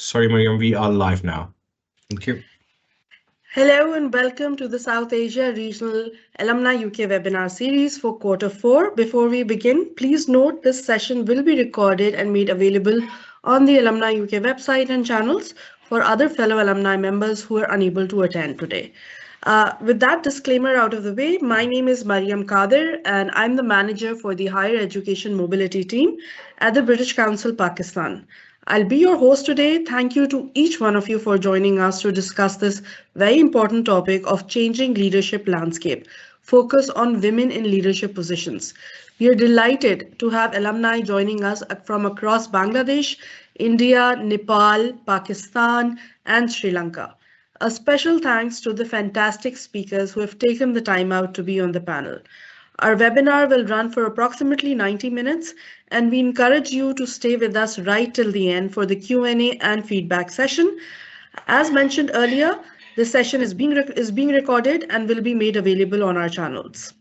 Sorry, Mariam, we are live now. Thank you. Hello and welcome to the South Asia Regional Alumni UK webinar series for quarter 4. Before we begin, please note this session will be recorded and made available on the Alumni UK website and channels for other fellow alumni members who are unable to attend today. With that disclaimer out of the way, my name is Mariam Kadir and I'm the manager for the Higher Education Mobility team at the British Council, Pakistan. I'll be your host today. Thank you to each one of you for joining us to discuss this very important topic of changing leadership landscape, focus on women in leadership positions. We are delighted to have alumni joining us from across Bangladesh, India, Nepal, Pakistan, and Sri Lanka. A special thanks to the fantastic speakers who have taken the time out to be on the panel. Our webinar will run for approximately 90 minutes, and we encourage you to stay with us right till the end for the Q&A and feedback session. As mentioned earlier, this session is being recorded and will be made available on our channels.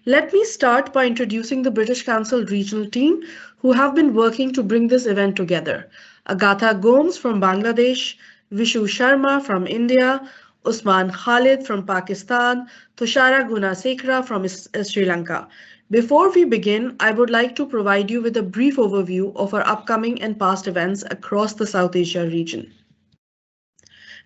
Let me start by introducing the British Council regional team who have been working to bring this event together. Agatha Gomes from Bangladesh, Vishu Sharma from India, Usman Khalid from Pakistan, Tushara Gunasekara from Sri Lanka. Before we begin, I would like to provide you with a brief overview of our upcoming and past events across the South Asia region.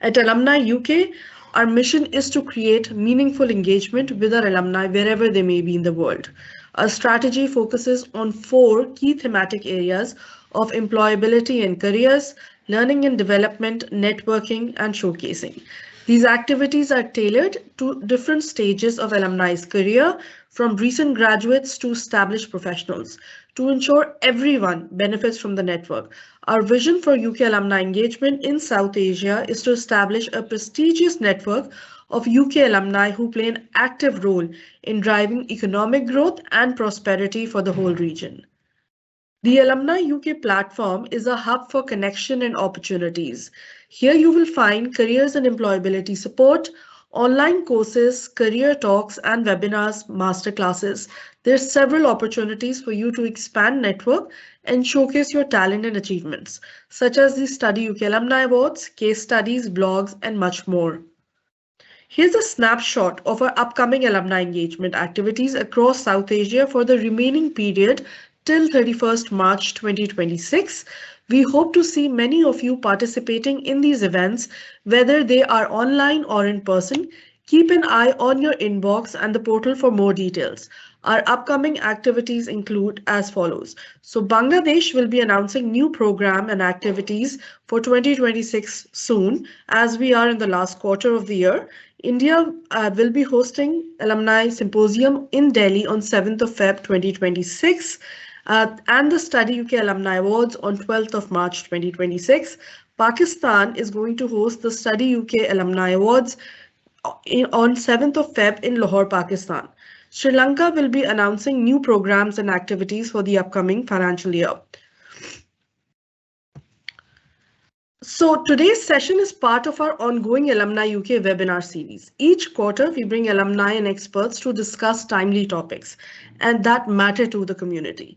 At Alumni UK, our mission is to create meaningful engagement with our alumni wherever they may be in the world. Our strategy focuses on 4 key thematic areas of employability and careers, learning and development, networking, and showcasing. These activities are tailored to different stages of alumni's career, from recent graduates to established professionals, to ensure everyone benefits from the network. Our vision for UK alumni engagement in South Asia is to establish a prestigious network of UK alumni who play an active role in driving economic growth and prosperity for the whole region. The Alumni UK platform is a hub for connection and opportunities. Here you will find careers and employability support, online courses, career talks, and webinars, masterclasses. There's several opportunities for you to expand network and showcase your talent and achievements, such as the Study UK Alumni Awards, case studies, blogs, and much more. Here's a snapshot of our upcoming alumni engagement activities across South Asia for the remaining period till 31st March 2026. We hope to see many of you participating in these events, whether they are online or in person. Keep an eye on your inbox and the portal for more details. Our upcoming activities include as follows. So Bangladesh will be announcing new program and activities for 2026 soon, as we are in the last quarter of the year. India will be hosting Alumni Symposium in Delhi on 7th of Feb 2026. And the Study UK Alumni Awards on 12th of March 2026. Pakistan is going to host the Study UK Alumni Awards on 7th of Feb in Lahore, Pakistan. Sri Lanka will be announcing new programs and activities for the upcoming financial year. So today's session is part of our ongoing Alumni UK webinar series. Each quarter, we bring alumni and experts to discuss timely topics and that matter to the community.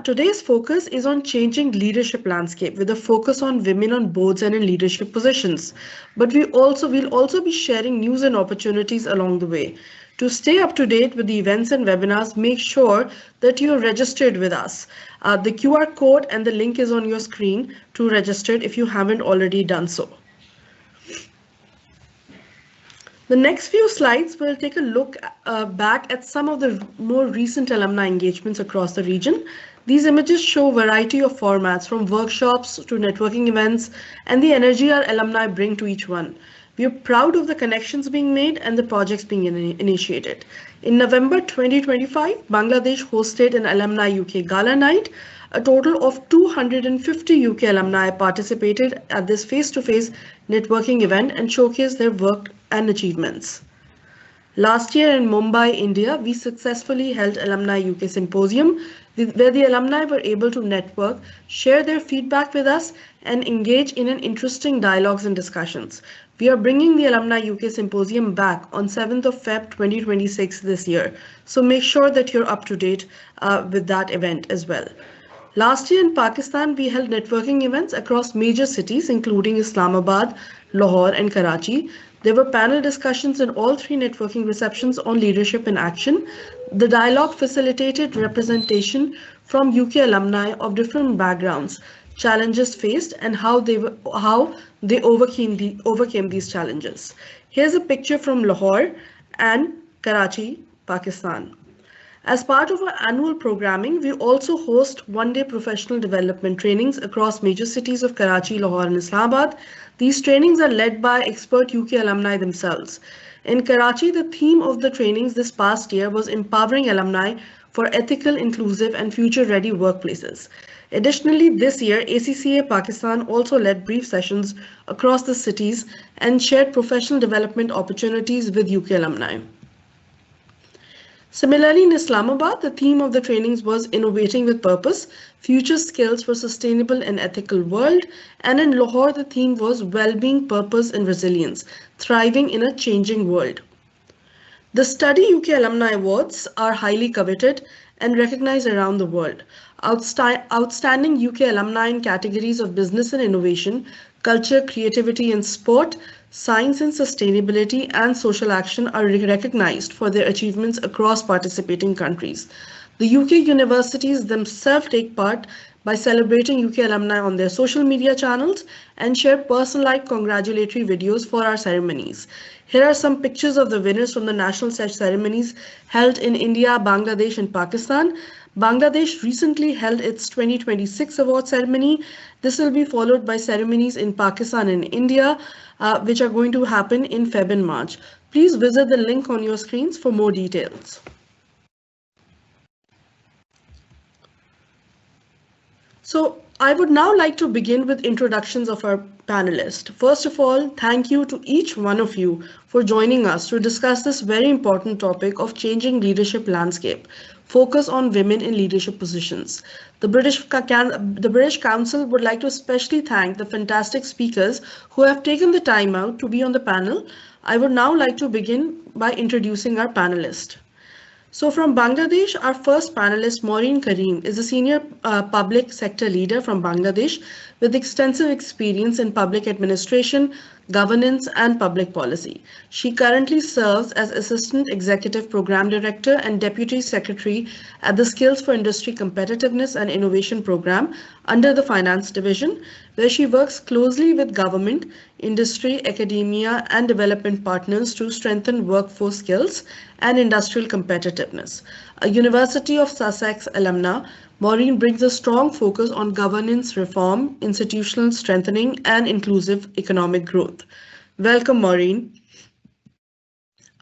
Today's focus is on changing leadership landscape with a focus on women on boards and in leadership positions. But we'll also be sharing news and opportunities along the way. To stay up to date with the events and webinars, make sure that you're registered with us. The QR code and the link is on your screen to register if you haven't already done so. The next few slides will take a look back at some of the more recent alumni engagements across the region. These images show a variety of formats, from workshops to networking events, and the energy our alumni bring to each one. We are proud of the connections being made and the projects being initiated. In November 2025, Bangladesh hosted an Alumni UK Gala Night. A total of 250 UK alumni participated at this face-to-face networking event and showcased their work and achievements. Last year in Mumbai, India, we successfully held Alumni UK Symposium, where the alumni were able to network, share their feedback with us, and engage in an interesting dialogues and discussions. We are bringing the Alumni UK Symposium back on 7th of Feb 2026 this year, so make sure that you're up to date with that event as well. Last year in Pakistan, we held networking events across major cities, including Islamabad, Lahore, and Karachi. There were panel discussions in all three networking receptions on leadership in action. The dialogue facilitated representation from UK alumni of different backgrounds, challenges faced, and how they overcame these challenges. Here's a picture from Lahore and Karachi, Pakistan. As part of our annual programming, we also host one-day professional development trainings across major cities of Karachi, Lahore, and Islamabad. These trainings are led by expert UK alumni themselves. In Karachi, the theme of the trainings this past year was empowering alumni for ethical, inclusive, and future-ready workplaces. Additionally, this year, ACCA Pakistan also led brief sessions across the cities and shared professional development opportunities with UK alumni. Similarly, in Islamabad, the theme of the trainings was Innovating with Purpose, Future Skills for Sustainable and Ethical World. And in Lahore, the theme was Well-being, Purpose and Resilience, Thriving in a Changing World. The Study UK Alumni Awards are highly coveted and recognized around the world. Outstanding UK alumni in categories of business and innovation, culture, creativity and sport, science and sustainability, and social action are recognized for their achievements across participating countries. The UK universities themselves take part by celebrating UK alumni on their social media channels and share personalized congratulatory videos for our ceremonies. Here are some pictures of the winners from the national ceremonies held in India, Bangladesh, and Pakistan. Bangladesh recently held its 2026 award ceremony. This will be followed by ceremonies in Pakistan and India, which are going to happen in Feb and March. Please visit the link on your screens for more details. So I would now like to begin with introductions of our panelists. First of all, thank you to each one of you for joining us to discuss this very important topic of changing leadership landscape, focus on women in leadership positions. The British Council would like to especially thank the fantastic speakers who have taken the time out to be on the panel. I would now like to begin by introducing our panelists. So from Bangladesh, our first panelist, Maureen Karim, is a senior public sector leader from Bangladesh with extensive experience in public administration, governance, and public policy. She currently serves as Assistant Executive Program Director and Deputy Secretary at the Skills for Industry Competitiveness and Innovation Program under the Finance Division, where she works closely with government, industry, academia, and development partners to strengthen workforce skills and industrial competitiveness. A University of Sussex alumna, Maureen brings a strong focus on governance reform, institutional strengthening, and inclusive economic growth. Welcome, Maureen.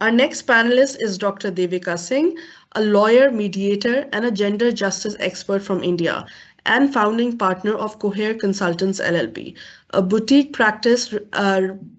Our next panelist is Dr. Devika Singh, a lawyer, mediator, and a gender justice expert from India, and founding partner of Cohere Consultants LLP, a boutique practice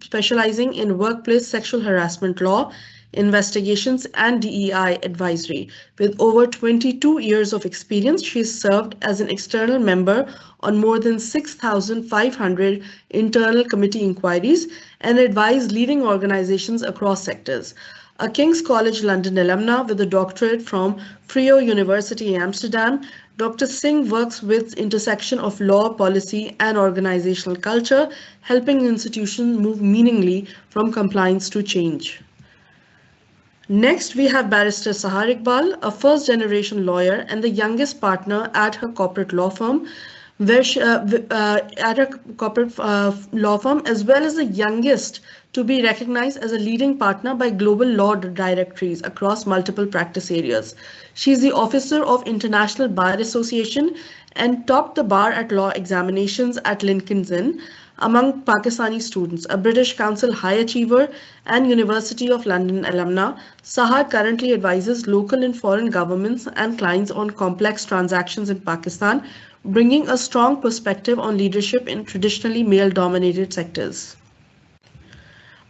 specializing in workplace sexual harassment law, investigations, and DEI advisory. With over 22 years of experience, she has served as an external member on more than 6,500 internal committee inquiries and advised leading organizations across sectors. A King's College London alumna with a doctorate from Frio University Amsterdam, Dr. Singh works with intersection of law, policy, and organizational culture, helping institutions move meaningfully from compliance to change. Next, we have Barrister Sahar Iqbal, a first-generation lawyer and the youngest partner at her corporate law firm, as well as the youngest to be recognized as a leading partner by global law directories across multiple practice areas. She is the officer of International Bar Association and topped the bar at law examinations at Lincoln's Inn among Pakistani students, a British Council High Achiever and University of London alumna. Sahar currently advises local and foreign governments and clients on complex transactions in Pakistan, bringing a strong perspective on leadership in traditionally male-dominated sectors.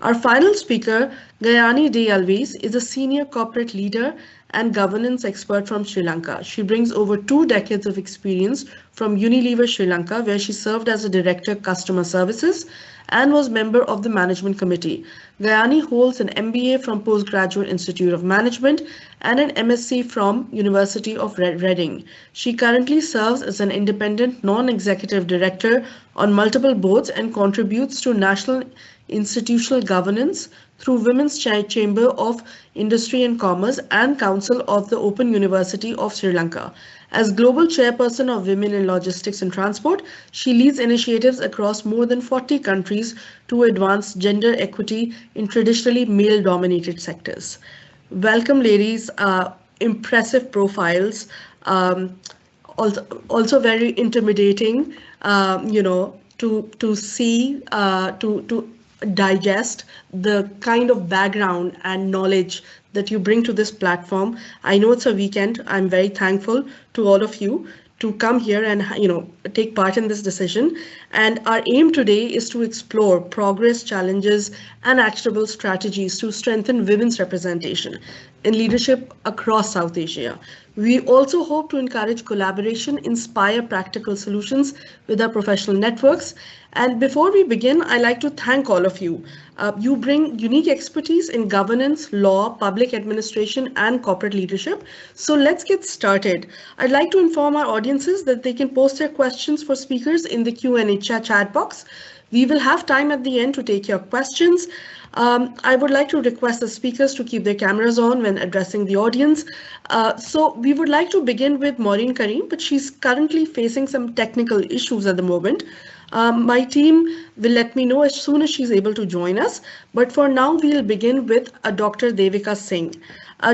Our final speaker, Gayani De Alves, is a senior corporate leader and governance expert from Sri Lanka. She brings over 2 decades of experience from Unilever Sri Lanka, where she served as a director of customer services and was member of the management committee. Gayani holds an MBA from Postgraduate Institute of Management and an MSc from University of Reading. She currently serves as an independent non-executive director on multiple boards and contributes to national institutional governance through Women's Chamber of Industry and Commerce and Council of the Open University of Sri Lanka. As global chairperson of Women in Logistics and Transport, she leads initiatives across more than 40 countries to advance gender equity in traditionally male dominated sectors. Welcome, ladies. Impressive profiles. Um, also very intimidating, to see, to digest the kind of background and knowledge that you bring to this platform. I know it's a weekend. I'm very thankful to all of you to come here and take part in this decision. And our aim today is to explore progress, challenges, and actionable strategies to strengthen women's representation in leadership across South Asia. We also hope to encourage collaboration, inspire practical solutions with our professional networks. And before we begin, I'd like to thank all of you. You bring unique expertise in governance, law, public administration, and corporate leadership. So let's get started. I'd like to inform our audiences that they can post their questions for speakers in the Q&A chat box. We will have time at the end to take your questions. I would like to request the speakers to keep their cameras on when addressing the audience. So we would like to begin with Maureen Karim, but she's currently facing some technical issues at the moment. My team will let me know as soon as she's able to join us. But for now, we'll begin with Dr. Devika Singh.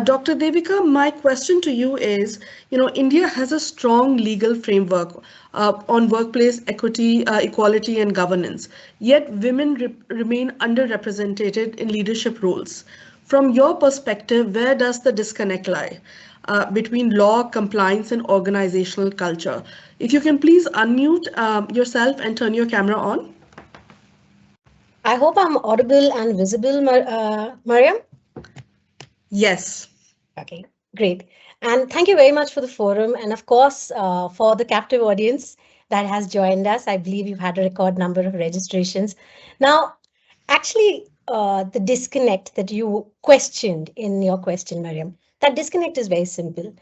Dr. Devika, my question to you is, India has a strong legal framework on workplace equity, equality, and governance. Yet women remain underrepresented in leadership roles. From your perspective, where does the disconnect lie between law, compliance, and organizational culture? If you can please unmute yourself and turn your camera on. I hope I'm audible and visible, Mariam. Yes. Okay, great. And thank you very much for the forum. And of course, for the captive audience that has joined us. I believe you've had a record number of registrations. Now, actually, the disconnect that you questioned in your question, Mariam, that disconnect is very simple.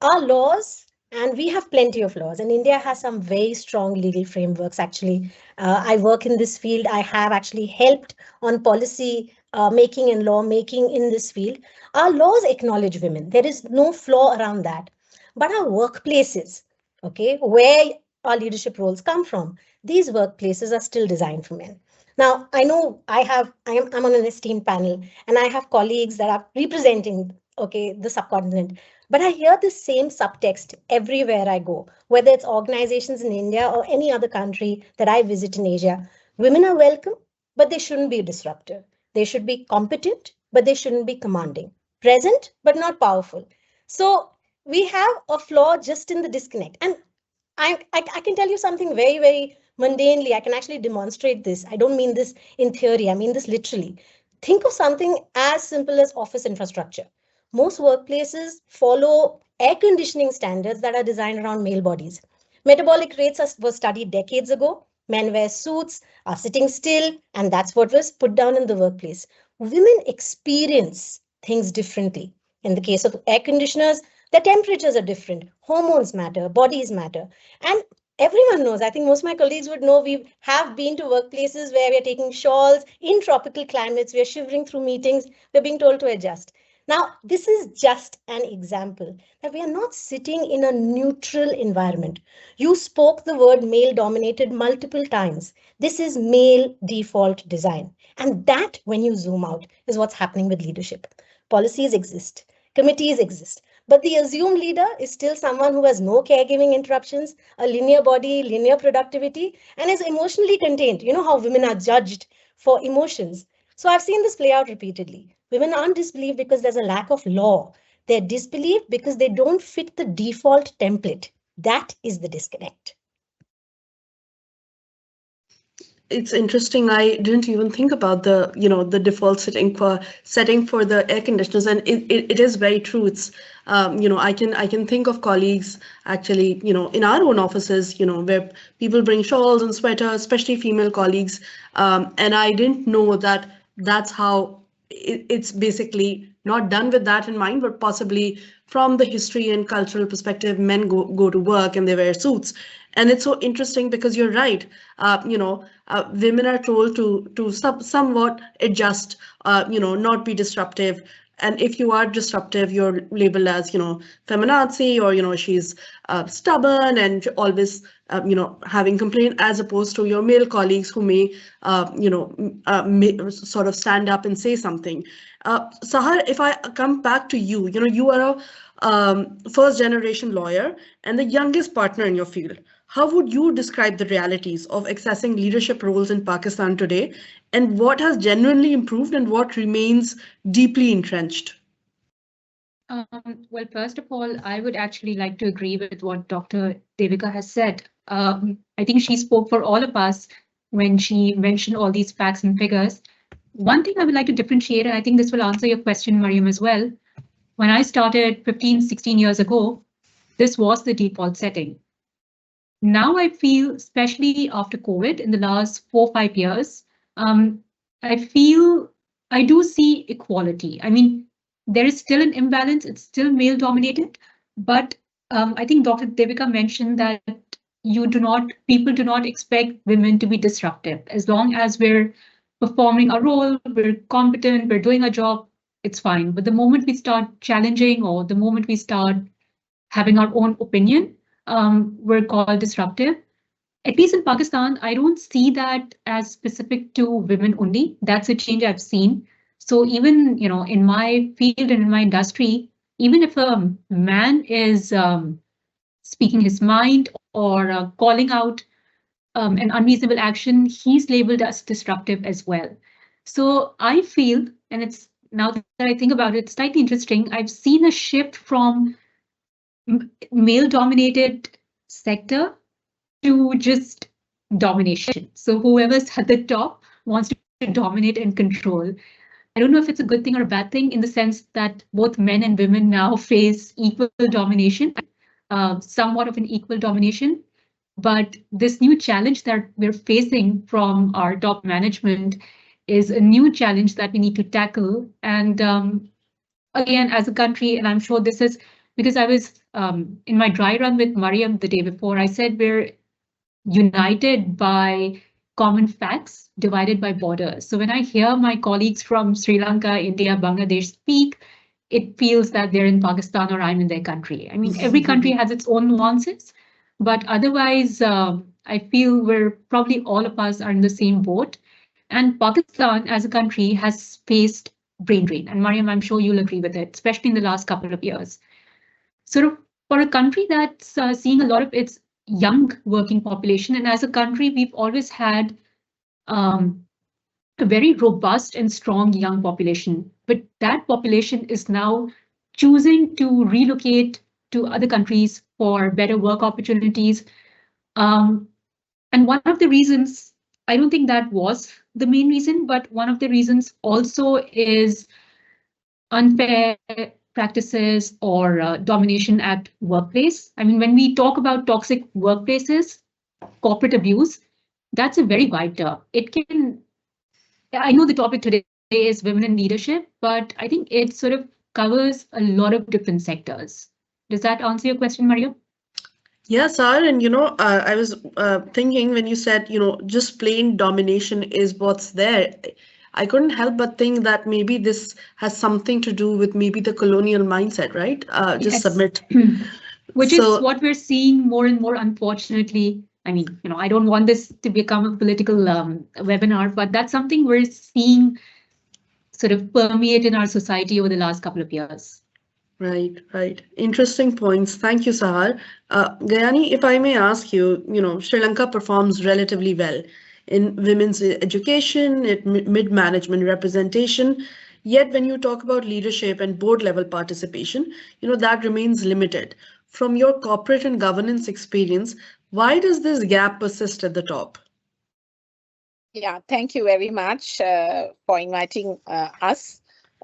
Our laws, and we have plenty of laws, and India has some very strong legal frameworks. Actually, I work in this field. I have actually helped on policy making and law making in this field. Our laws acknowledge women. There is no flaw around that. But our workplaces, okay, where our leadership roles come from, these workplaces are still designed for men. Now, I know I'm on an esteemed panel, and I have colleagues that are representing, okay, the subcontinent. But I hear the same subtext everywhere I go, whether it's organizations in India or any other country that I visit in Asia. Women are welcome, but they shouldn't be disruptive. They should be competent, but they shouldn't be commanding. Present, but not powerful. So we have a flaw just in the disconnect. And I can tell you something very, very mundanely. I can actually demonstrate this. I don't mean this in theory. I mean this literally. Think of something as simple as office infrastructure. Most workplaces follow air conditioning standards that are designed around male bodies. Metabolic rates were studied decades ago. Men wear suits, are sitting still, and that's what was put down in the workplace. Women experience things differently. In the case of air conditioners, the temperatures are different. Hormones matter, bodies matter. And everyone knows, I think most of my colleagues would know, we have been to workplaces where we're taking shawls in tropical climates, we're shivering through meetings, we're being told to adjust. Now, this is just an example that we are not sitting in a neutral environment. You spoke the word male dominated multiple times. This is male default design. And that, when you zoom out, is what's happening with leadership. Policies exist, committees exist, but the assumed leader is still someone who has no caregiving interruptions, a linear body, linear productivity, and is emotionally contained. You know how women are judged for emotions. So I've seen this play out repeatedly. Women aren't disbelieved because there's a lack of law. They're disbelieved because they don't fit the default template. That is the disconnect. it's interesting. I didn't even think about the, the default setting for the air conditioners, and it is very true. It's, I can think of colleagues actually, in our own offices, where people bring shawls and sweaters, especially female colleagues, and I didn't know that that's how it's basically not done with that in mind, but possibly from the history and cultural perspective, men go to work and they wear suits. And it's so interesting because you're right. Women are told to somewhat adjust, not be disruptive. And if you are disruptive, you're labeled as, feminazi, or, she's stubborn and always, having complaint, as opposed to your male colleagues who may sort of stand up and say something. Sahar, if I come back to you, you are a first generation lawyer and the youngest partner in your field. How would you describe the realities of accessing leadership roles in Pakistan today, and what has genuinely improved and what remains deeply entrenched? Well, first of all, I would actually like to agree with what Dr. Devika has said. I think she spoke for all of us when she mentioned all these facts and figures. One thing I would like to differentiate, and I think this will answer your question, Mariam, as well. When I started 15, 16 years ago, this was the default setting. Now I feel, especially after COVID, in the last 4 or 5 years, I feel I do see equality. I mean, there is still an imbalance, it's still male dominated, but I think Dr. Devika mentioned that people do not expect women to be disruptive. As long as we're performing our role, we're competent, we're doing our job, it's fine. But the moment we start challenging, or the moment we start having our own opinion, we're called disruptive. At least in Pakistan, I don't see that as specific to women only. That's a change I've seen. So even, in my field and in my industry, even if a man is speaking his mind, or calling out an unreasonable action, he's labeled as disruptive as well. So I feel, and it's now that I think about it, it's slightly interesting. I've seen a shift from male-dominated sector to just domination. So whoever's at the top wants to dominate and control. I don't know if it's a good thing or a bad thing, in the sense that both men and women now face equal domination, somewhat of an equal domination. But this new challenge that we're facing from our top management is a new challenge that we need to tackle. And again, as a country, and I'm sure this is because I was in my dry run with Mariam the day before, I said we're united by common facts, divided by borders. So when I hear my colleagues from Sri Lanka, India, Bangladesh speak, it feels that they're in Pakistan or I'm in their country. I mean, every country has its own nuances, but otherwise, I feel we're probably all of us are in the same boat. And Pakistan as a country has faced brain drain. And Mariam, I'm sure you'll agree with it, especially in the last couple of years. Sort of for a country that's seeing a lot of its young working population, and as a country, we've always had a very robust and strong young population, but that population is now choosing to relocate to other countries for better work opportunities. And one of the reasons, I don't think that was the main reason, but one of the reasons also is unfair practices or domination at workplace. I mean, when we talk about toxic workplaces, corporate abuse, that's a very wide term. It can, I know the topic today is women in leadership, but I think it sort of covers a lot of different sectors. Does that answer your question, Maria? Yes, sir. And I was thinking when you said, just plain domination is what's there. I couldn't help but think that maybe this has something to do with maybe the colonial mindset, right? Just Yes. submit. Which is what we're seeing more and more, unfortunately. I mean, I don't want this to become a political webinar, but that's something we're seeing sort of permeate in our society over the last couple of years. Right, right. Interesting points. Thank you, Sahar. Gayani, if I may ask you, Sri Lanka performs relatively well in women's education, mid-management representation. Yet when you talk about leadership and board level participation, that remains limited. From your corporate and governance experience, why does this gap persist at the top? Yeah, thank you very much for inviting us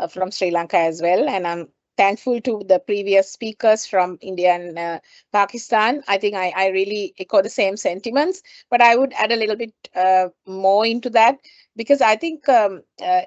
from Sri Lanka as well. And I'm thankful to the previous speakers from India and Pakistan. I think I really echo the same sentiments, but I would add a little bit more into that because I think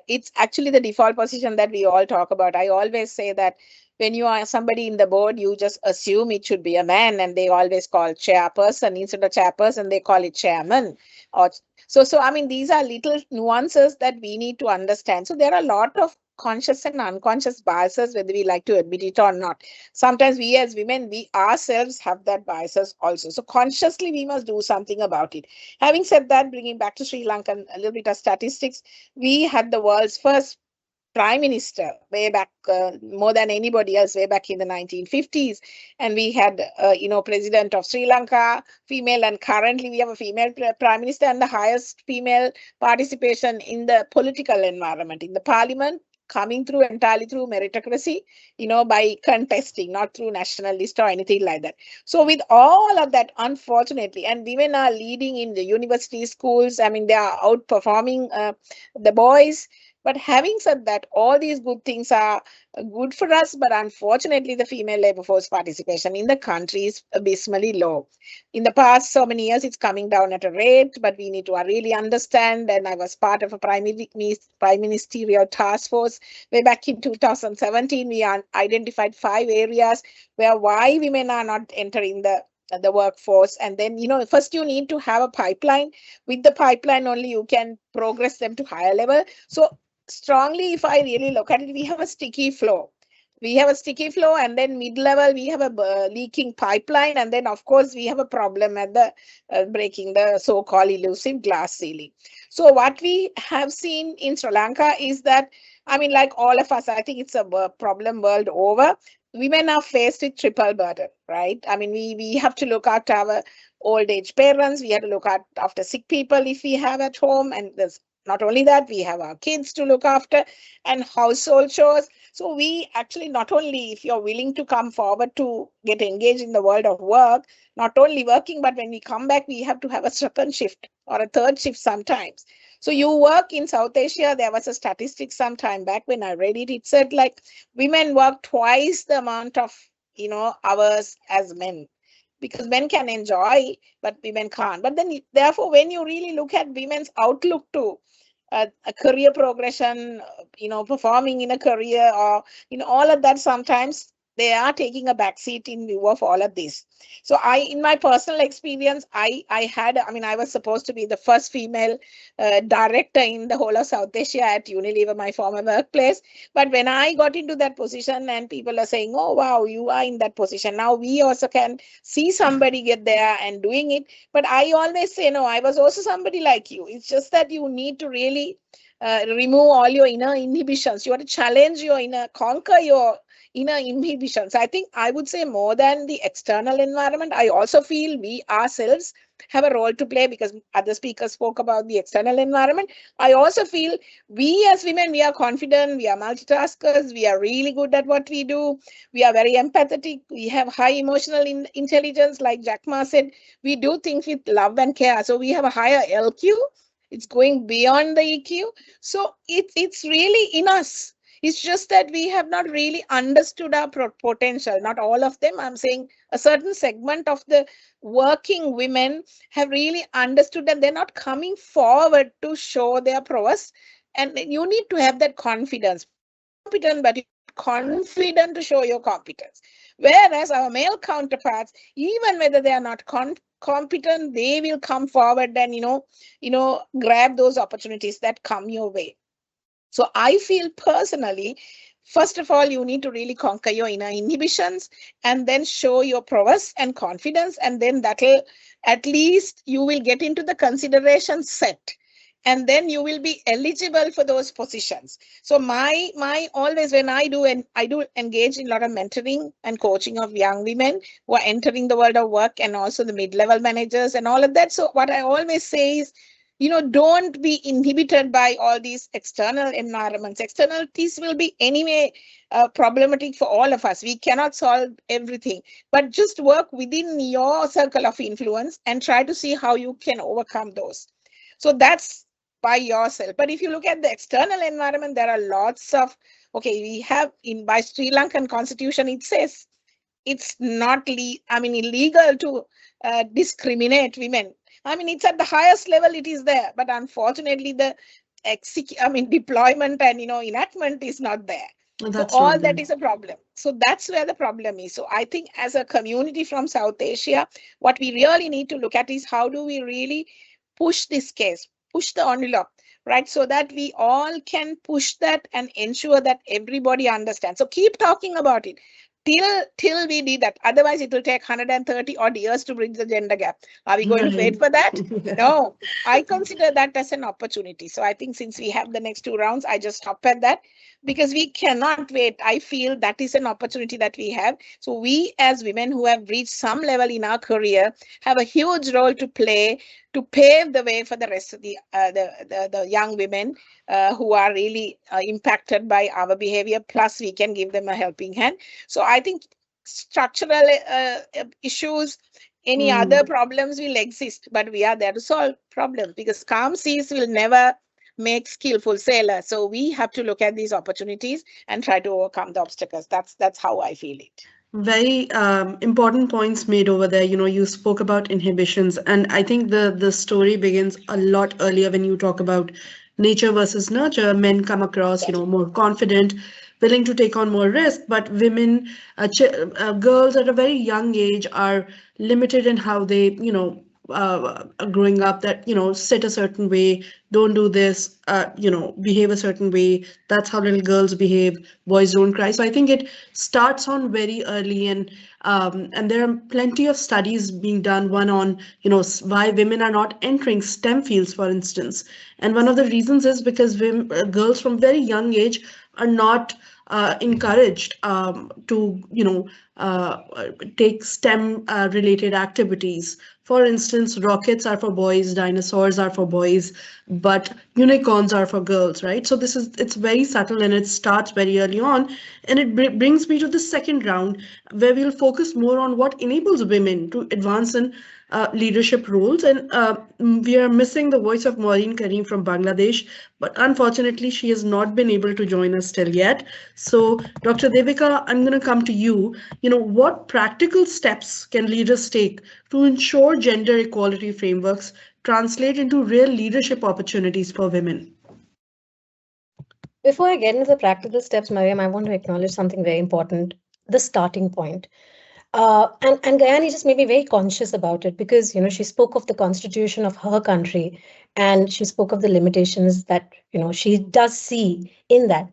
it's actually the default position that we all talk about. I always say that when you are somebody in the board, you just assume it should be a man, and they always call chairperson instead of chairperson, they call it chairman or so I mean, these are little nuances that we need to understand. So there are a lot of conscious and unconscious biases, whether we like to admit it or not. Sometimes we as women, we ourselves have that biases also. So consciously, we must do something about it. Having said that, bringing back to Sri Lanka a little bit of statistics, we had the world's first prime minister way back more than anybody else way back in the 1950s, and we had president of Sri Lanka female, and currently we have a female prime minister, and the highest female participation in the political environment in the parliament coming through entirely through meritocracy, by contesting, not through nationalist or anything like that. So with all of that, unfortunately, and women are leading in the university schools, I mean, they are outperforming the boys. But having said that, all these good things are good for us, but unfortunately, the female labor force participation in the country is abysmally low. In the past so many years, it's coming down at a rate, but we need to really understand. And I was part of a prime ministerial task force way back in 2017. We identified 5 areas where why women are not entering the workforce. And then, first you need to have a pipeline. With the pipeline only you can progress them to higher level. So strongly, if I really look at it, we have a sticky flow. We have a sticky flow, and then mid-level we have a leaking pipeline, and then of course we have a problem at the breaking the so-called elusive glass ceiling. So what we have seen in Sri Lanka is that, I mean, like all of us, I think it's a problem world over. Women are faced with triple burden, right? I mean, we have to look after our old age parents. We have to look after sick people if we have at home, and there's not only that, we have our kids to look after and household chores. So we actually, not only if you're willing to come forward to get engaged in the world of work, not only working, but when we come back, we have to have a second shift or a third shift sometimes. So you work in South Asia, there was a statistic some time back when I read it. It said like women work twice the amount of, hours as men, because men can enjoy, but women can't. But then, therefore, when you really look at women's outlook to a career progression, performing in a career, or all of that, sometimes they are taking a backseat in view of all of this. So in my personal experience, I mean, I was supposed to be the first female director in the whole of South Asia at Unilever, my former workplace. But when I got into that position and people are saying, oh, wow, you are in that position, now we also can see somebody get there and doing it. But I always say, no, I was also somebody like you. It's just that you need to really remove all your inner inhibitions. You have to challenge your inner, conquer your inner inhibitions. I think I would say more than the external environment, I also feel we ourselves have a role to play, because other speakers spoke about the external environment. I also feel we as women, we are confident, we are multitaskers, we are really good at what we do, we are very empathetic, we have high emotional intelligence, like Jack Ma said, we do things with love and care. So we have a higher LQ. It's going beyond the EQ. So it's really in us. It's just that we have not really understood our potential. Not all of them. I'm saying a certain segment of the working women have really understood, and they're not coming forward to show their prowess. And you need to have that confidence. Competent, but you're not confident to show your competence. Whereas our male counterparts, even whether they are not competent, they will come forward and grab those opportunities that come your way. So I feel personally, first of all, you need to really conquer your inner inhibitions and then show your prowess and confidence, and then that'll, at least you will get into the consideration set, and then you will be eligible for those positions. So my always, when I do engage in a lot of mentoring and coaching of young women who are entering the world of work, and also the mid-level managers and all of that. So what I always say is, don't be inhibited by all these external environments. Externalities will be anyway problematic for all of us. We cannot solve everything, but just work within your circle of influence and try to see how you can overcome those. So that's by yourself. But if you look at the external environment, there are lots of, okay, we have by Sri Lankan constitution, it says it's not illegal to discriminate women. I mean, it's at the highest level, it is there, but unfortunately the deployment and enactment is not there. So all that is a problem. So that's where the problem is. So I think as a community from South Asia, what we really need to look at is how do we really push this case, push the envelope, right? So that we all can push that and ensure that everybody understands. So keep talking about it till we do that. Otherwise, it will take 130 odd years to bridge the gender gap. Are we going to wait for that? No, I consider that as an opportunity. So I think since we have the next 2 rounds, I just stop at that because we cannot wait. I feel that is an opportunity that we have. So we as women who have reached some level in our career have a huge role to play to pave the way for the rest of the young women who are really impacted by our behavior. Plus, we can give them a helping hand. So I think structural issues, any other problems will exist, but we are there to solve problems because calm seas will never make skillful sailors. So we have to look at these opportunities and try to overcome the obstacles. That's how I feel it. Very important points made over there. You spoke about inhibitions, and I think the story begins a lot earlier when you talk about nature versus nurture. Men come across, more confident, willing to take on more risk, but women, girls at a very young age are limited in how they, growing up, that sit a certain way, don't do this, behave a certain way. That's how little girls behave. Boys don't cry. So I think it starts on very early, and there are plenty of studies being done. One on why women are not entering STEM fields, for instance, and one of the reasons is because girls from very young age are not encouraged to take STEM related activities. For instance, rockets are for boys, dinosaurs are for boys, but unicorns are for girls, right? So it's very subtle and it starts very early on. And it brings me to the second round where we'll focus more on what enables women to advance in leadership roles. And we are missing the voice of Maureen Kareem from Bangladesh, but unfortunately, she has not been able to join us till yet. So, Dr. Devika, I'm going to come to you. What practical steps can leaders take to ensure gender equality frameworks translate into real leadership opportunities for women? Before I get into the practical steps, Mariam, I want to acknowledge something very important, the starting point. And Gayani just made me very conscious about it because, she spoke of the constitution of her country and she spoke of the limitations that, she does see in that.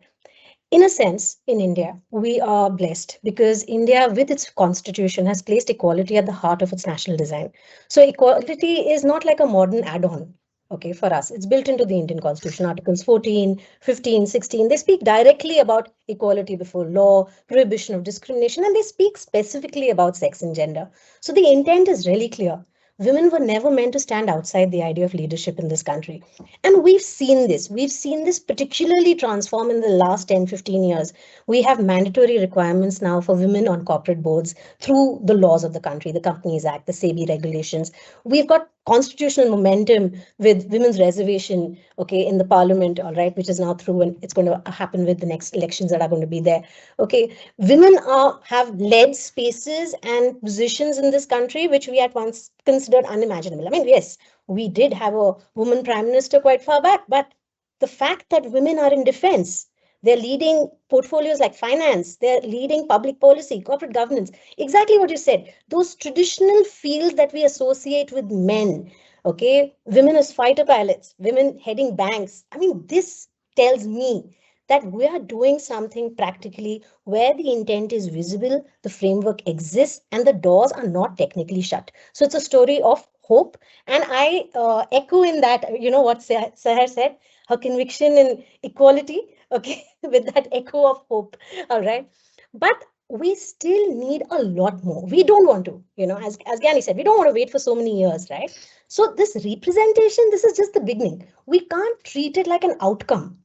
In a sense, in India, we are blessed because India, with its constitution, has placed equality at the heart of its national design. So equality is not like a modern add-on. Okay, for us, it's built into the Indian Constitution, Articles 14, 15, 16. They speak directly about equality before law, prohibition of discrimination, and they speak specifically about sex and gender. So the intent is really clear. Women were never meant to stand outside the idea of leadership in this country. And we've seen this. We've seen this particularly transform in the last 10, 15 years. We have mandatory requirements now for women on corporate boards through the laws of the country, the Companies Act, the SEBI regulations. We've got constitutional momentum with women's reservation, okay, in the parliament, all right, which is now through and it's going to happen with the next elections that are going to be there. Okay, women have led spaces and positions in this country, which we at once considered unimaginable. I mean, yes, we did have a woman prime minister quite far back, but the fact that women are in defense, they're leading portfolios like finance, they're leading public policy, corporate governance, exactly what you said, those traditional fields that we associate with men, okay, women as fighter pilots, women heading banks. I mean, this tells me that we are doing something practically where the intent is visible, the framework exists, and the doors are not technically shut. So it's a story of hope. And I echo in that, what Sahar said, her conviction in equality, okay, with that echo of hope, all right. But we still need a lot more. We don't want to, as Gani said, we don't want to wait for so many years, right? So this representation, this is just the beginning. We can't treat it like an outcome.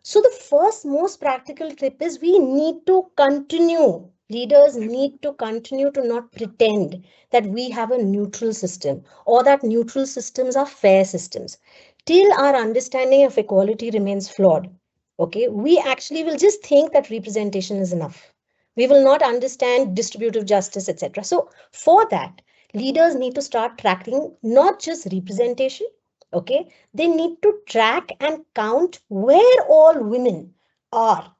So the first most practical tip is we need to continue. Leaders need to continue to not pretend that we have a neutral system or that neutral systems are fair systems. till our understanding of equality remains flawed, okay, we actually will just think that representation is enough. We will not understand distributive justice, etc. So for that, leaders need to start tracking not just representation, okay, they need to track and count where all women are.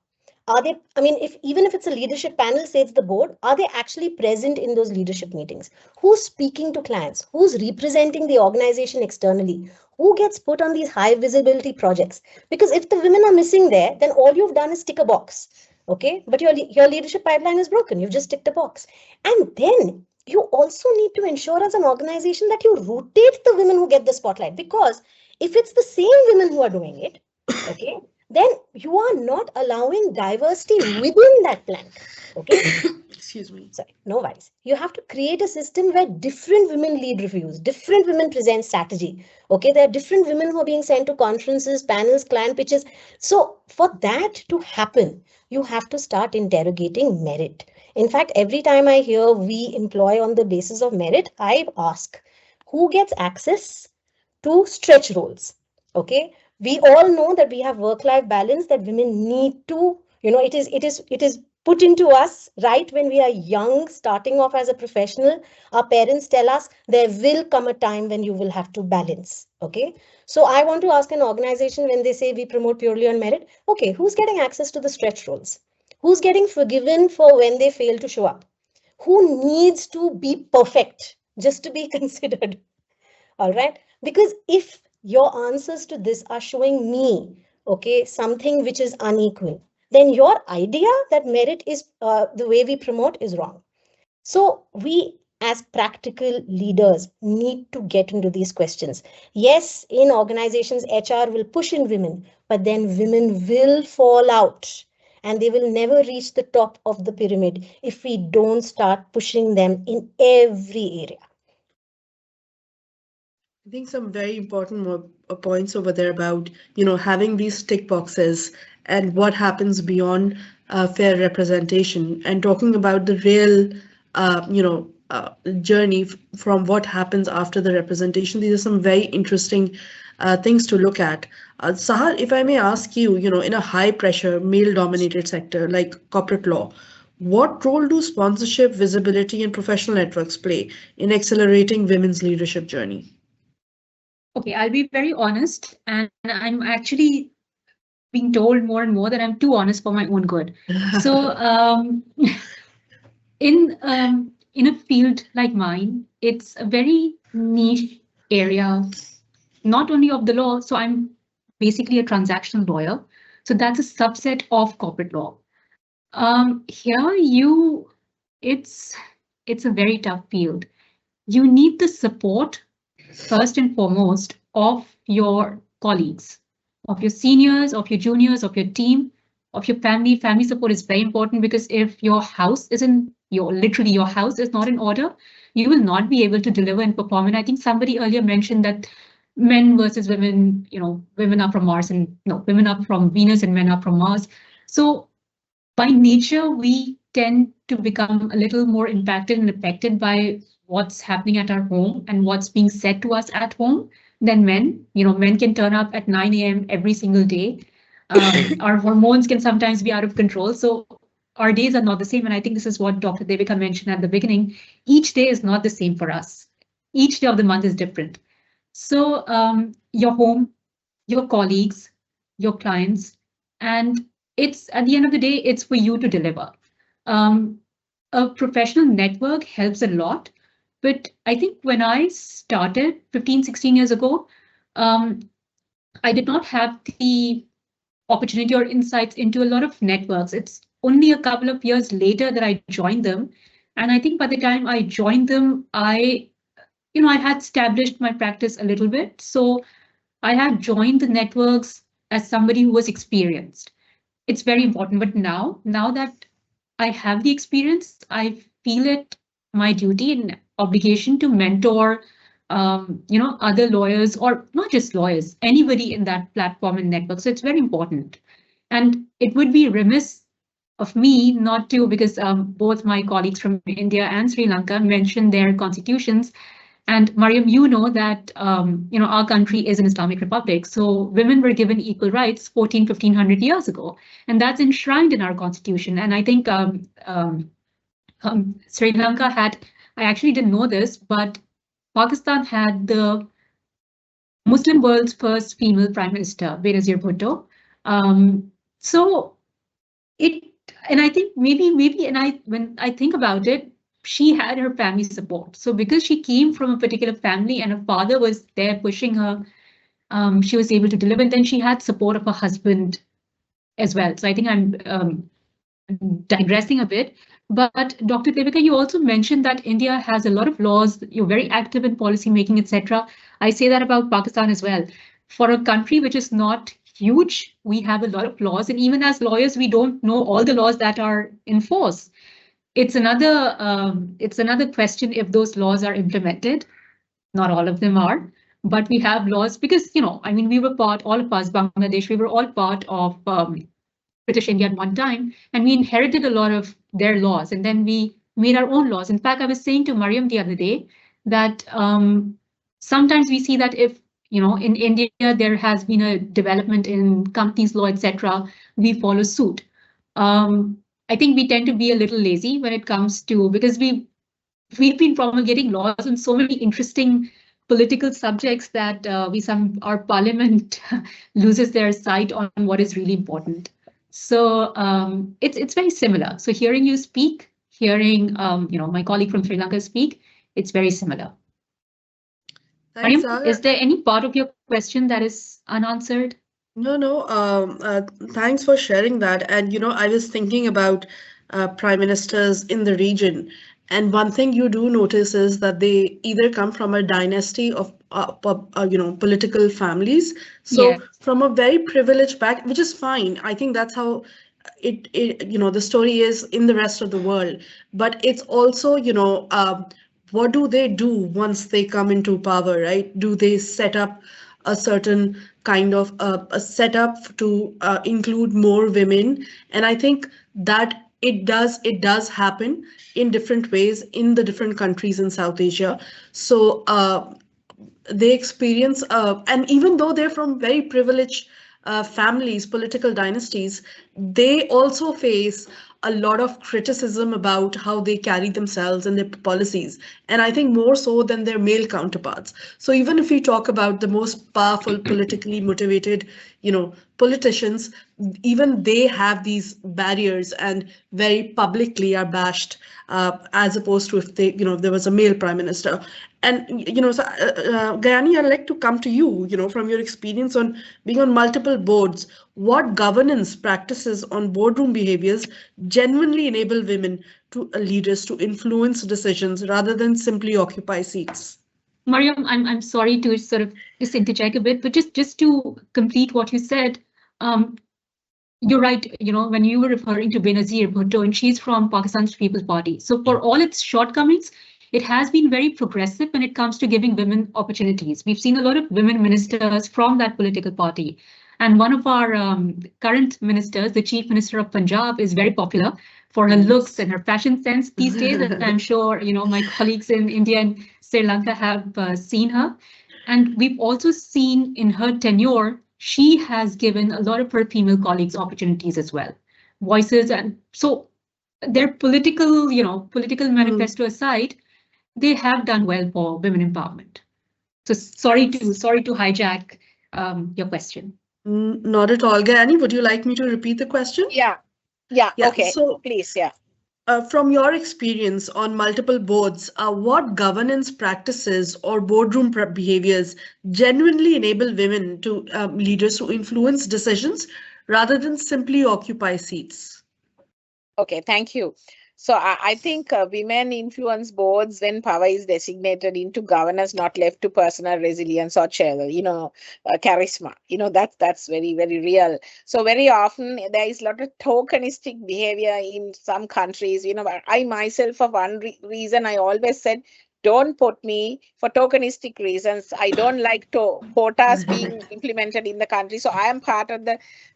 Are they, I mean, if even if it's a leadership panel, say it's the board, are they actually present in those leadership meetings? Who's speaking to clients? Who's representing the organization externally? Who gets put on these high visibility projects? Because if the women are missing there, then all you've done is tick a box. Okay, but your leadership pipeline is broken. You've just ticked a box. And then you also need to ensure as an organization that you rotate the women who get the spotlight. Because if it's the same women who are doing it, okay, then you are not allowing diversity within that plank. Okay. Excuse me. Sorry, no worries. You have to create a system where different women lead reviews, different women present strategy. Okay, there are different women who are being sent to conferences, panels, client pitches. So for that to happen, you have to start interrogating merit. In fact, every time I hear we employ on the basis of merit, I ask who gets access to stretch roles. Okay, we all know that we have work-life balance that women need to, it is put into us right when we are young, starting off as a professional. Our parents tell us there will come a time when you will have to balance. Okay, so I want to ask an organization, when they say we promote purely on merit, okay, who's getting access to the stretch roles? Who's getting forgiven for when they fail to show up? Who needs to be perfect just to be considered? All right, because if your answers to this are showing me, okay, something which is unequal, then your idea that merit is the way we promote is wrong. So we as practical leaders need to get into these questions. Yes, in organizations, HR will push in women, but then women will fall out and they will never reach the top of the pyramid if we don't start pushing them in every area. I think some very important points over there about, having these tick boxes and what happens beyond fair representation, and talking about the real, journey from what happens after the representation. These are some very interesting things to look at. Sahar, if I may ask you, in a high pressure, male dominated sector like corporate law, what role do sponsorship, visibility, and professional networks play in accelerating women's leadership journey? Okay, I'll be very honest, and I'm actually being told more and more that I'm too honest for my own good. So, in a field like mine, it's a very niche area, not only of the law. So I'm basically a transactional lawyer. So that's a subset of corporate law. Here, it's a very tough field. You need the support first and foremost of your colleagues, of your seniors, of your juniors, of your team, of your family. Family support is very important, because if your house isn't literally your house is not in order, you will not be able to deliver and perform. And I think somebody earlier mentioned that men versus women, women are from Mars, and no, women are from Venus and men are from Mars. So by nature, we tend to become a little more impacted and affected by what's happening at our home and what's being said to us at home than men. Men can turn up at 9 a.m. every single day. Our hormones can sometimes be out of control. So our days are not the same. And I think this is what Dr. Devika mentioned at the beginning. Each day is not the same for us. Each day of the month is different. So your home, your colleagues, your clients, and it's at the end of the day, it's for you to deliver. A professional network helps a lot, but I think when I started 15, 16 years ago, I did not have the opportunity or insights into a lot of networks. It's only a couple of years later that I joined them. And I think by the time I joined them, I had established my practice a little bit. So I had joined the networks as somebody who was experienced. It's very important. But now that I have the experience, I feel it my duty and obligation to mentor, other lawyers, or not just lawyers, anybody in that platform and network. So it's very important. And it would be remiss of me not to, because both my colleagues from India and Sri Lanka mentioned their constitutions. And Mariam, you know that our country is an Islamic republic, so women were given equal rights 1,500 years ago, and that's enshrined in our constitution. And I think Sri Lanka had, I actually didn't know this, but Pakistan had the Muslim world's first female prime minister, Benazir Bhutto. So it, and I think maybe, and when I think about it, she had her family support. So because she came from a particular family and her father was there pushing her, she was able to deliver. And then she had support of her husband as well. So I think I'm digressing a bit. But Dr. Devika, you also mentioned that India has a lot of laws. You're very active in policy making, etc. I say that about Pakistan as well. For a country which is not huge, we have a lot of laws, and even as lawyers, we don't know all the laws that are in force. It's another question if those laws are implemented. Not all of them are, but we have laws because I mean, we were part, all of us, Bangladesh, we were all part of British India at one time, and we inherited a lot of their laws, and then we made our own laws. In fact, I was saying to Mariam the other day that sometimes we see that if in India there has been a development in companies law, etc., we follow suit. I think we tend to be a little lazy when it comes to, because we've been promulgating laws on so many interesting political subjects that our parliament loses their sight on what is really important. So it's very similar. So hearing you speak, hearing my colleague from Sri Lanka speak, it's very similar. Thanks, Mariam, is there any part of your question that is unanswered? No. Thanks for sharing that. And I was thinking about prime ministers in the region, and one thing you do notice is that they either come from a dynasty of political families. So Yes. from a very privileged back, which is fine. I think that's how the story is in the rest of the world. But it's also what do they do once they come into power, right? Do they set up a certain kind of a setup to include more women? And I think that it does happen in different ways in the different countries in South Asia. So they experience, and even though they're from very privileged families, political dynasties, they also face a lot of criticism about how they carry themselves and their policies. And I think more so than their male counterparts. So even if we talk about the most powerful, politically motivated, politicians, even they have these barriers and very publicly are bashed, as opposed to if if there was a male prime minister. And so Gayani, I'd like to come to you. From your experience on being on multiple boards, what governance practices on boardroom behaviors genuinely enable women to leaders to influence decisions rather than simply occupy seats? Mariam, I'm sorry to sort of just interject a bit, but just to complete what you said, you're right. When you were referring to Benazir Bhutto, and she's from Pakistan's People's Party. So for all its shortcomings, it has been very progressive when it comes to giving women opportunities. We've seen a lot of women ministers from that political party. And one of our current ministers, the Chief Minister of Punjab, is very popular for her looks and her fashion sense these days. And I'm sure, my colleagues in India and Sri Lanka have seen her. And we've also seen in her tenure, she has given a lot of her female colleagues opportunities as well, voices. And so their political manifesto aside, they have done well for women empowerment. So sorry to hijack your question. Not at all. Gayani, would you like me to repeat the question? Yeah. Okay. So, please, yeah. From your experience on multiple boards, what governance practices or boardroom behaviors genuinely enable women to leaders to influence decisions rather than simply occupy seats? Okay, thank you. So I think women influence boards when power is designated into governance, not left to personal resilience or charisma. That's very, very real. So very often there is a lot of tokenistic behavior in some countries. I myself, for one reason, I always said don't put me for tokenistic reasons. I don't like quotas being implemented in the country. So I am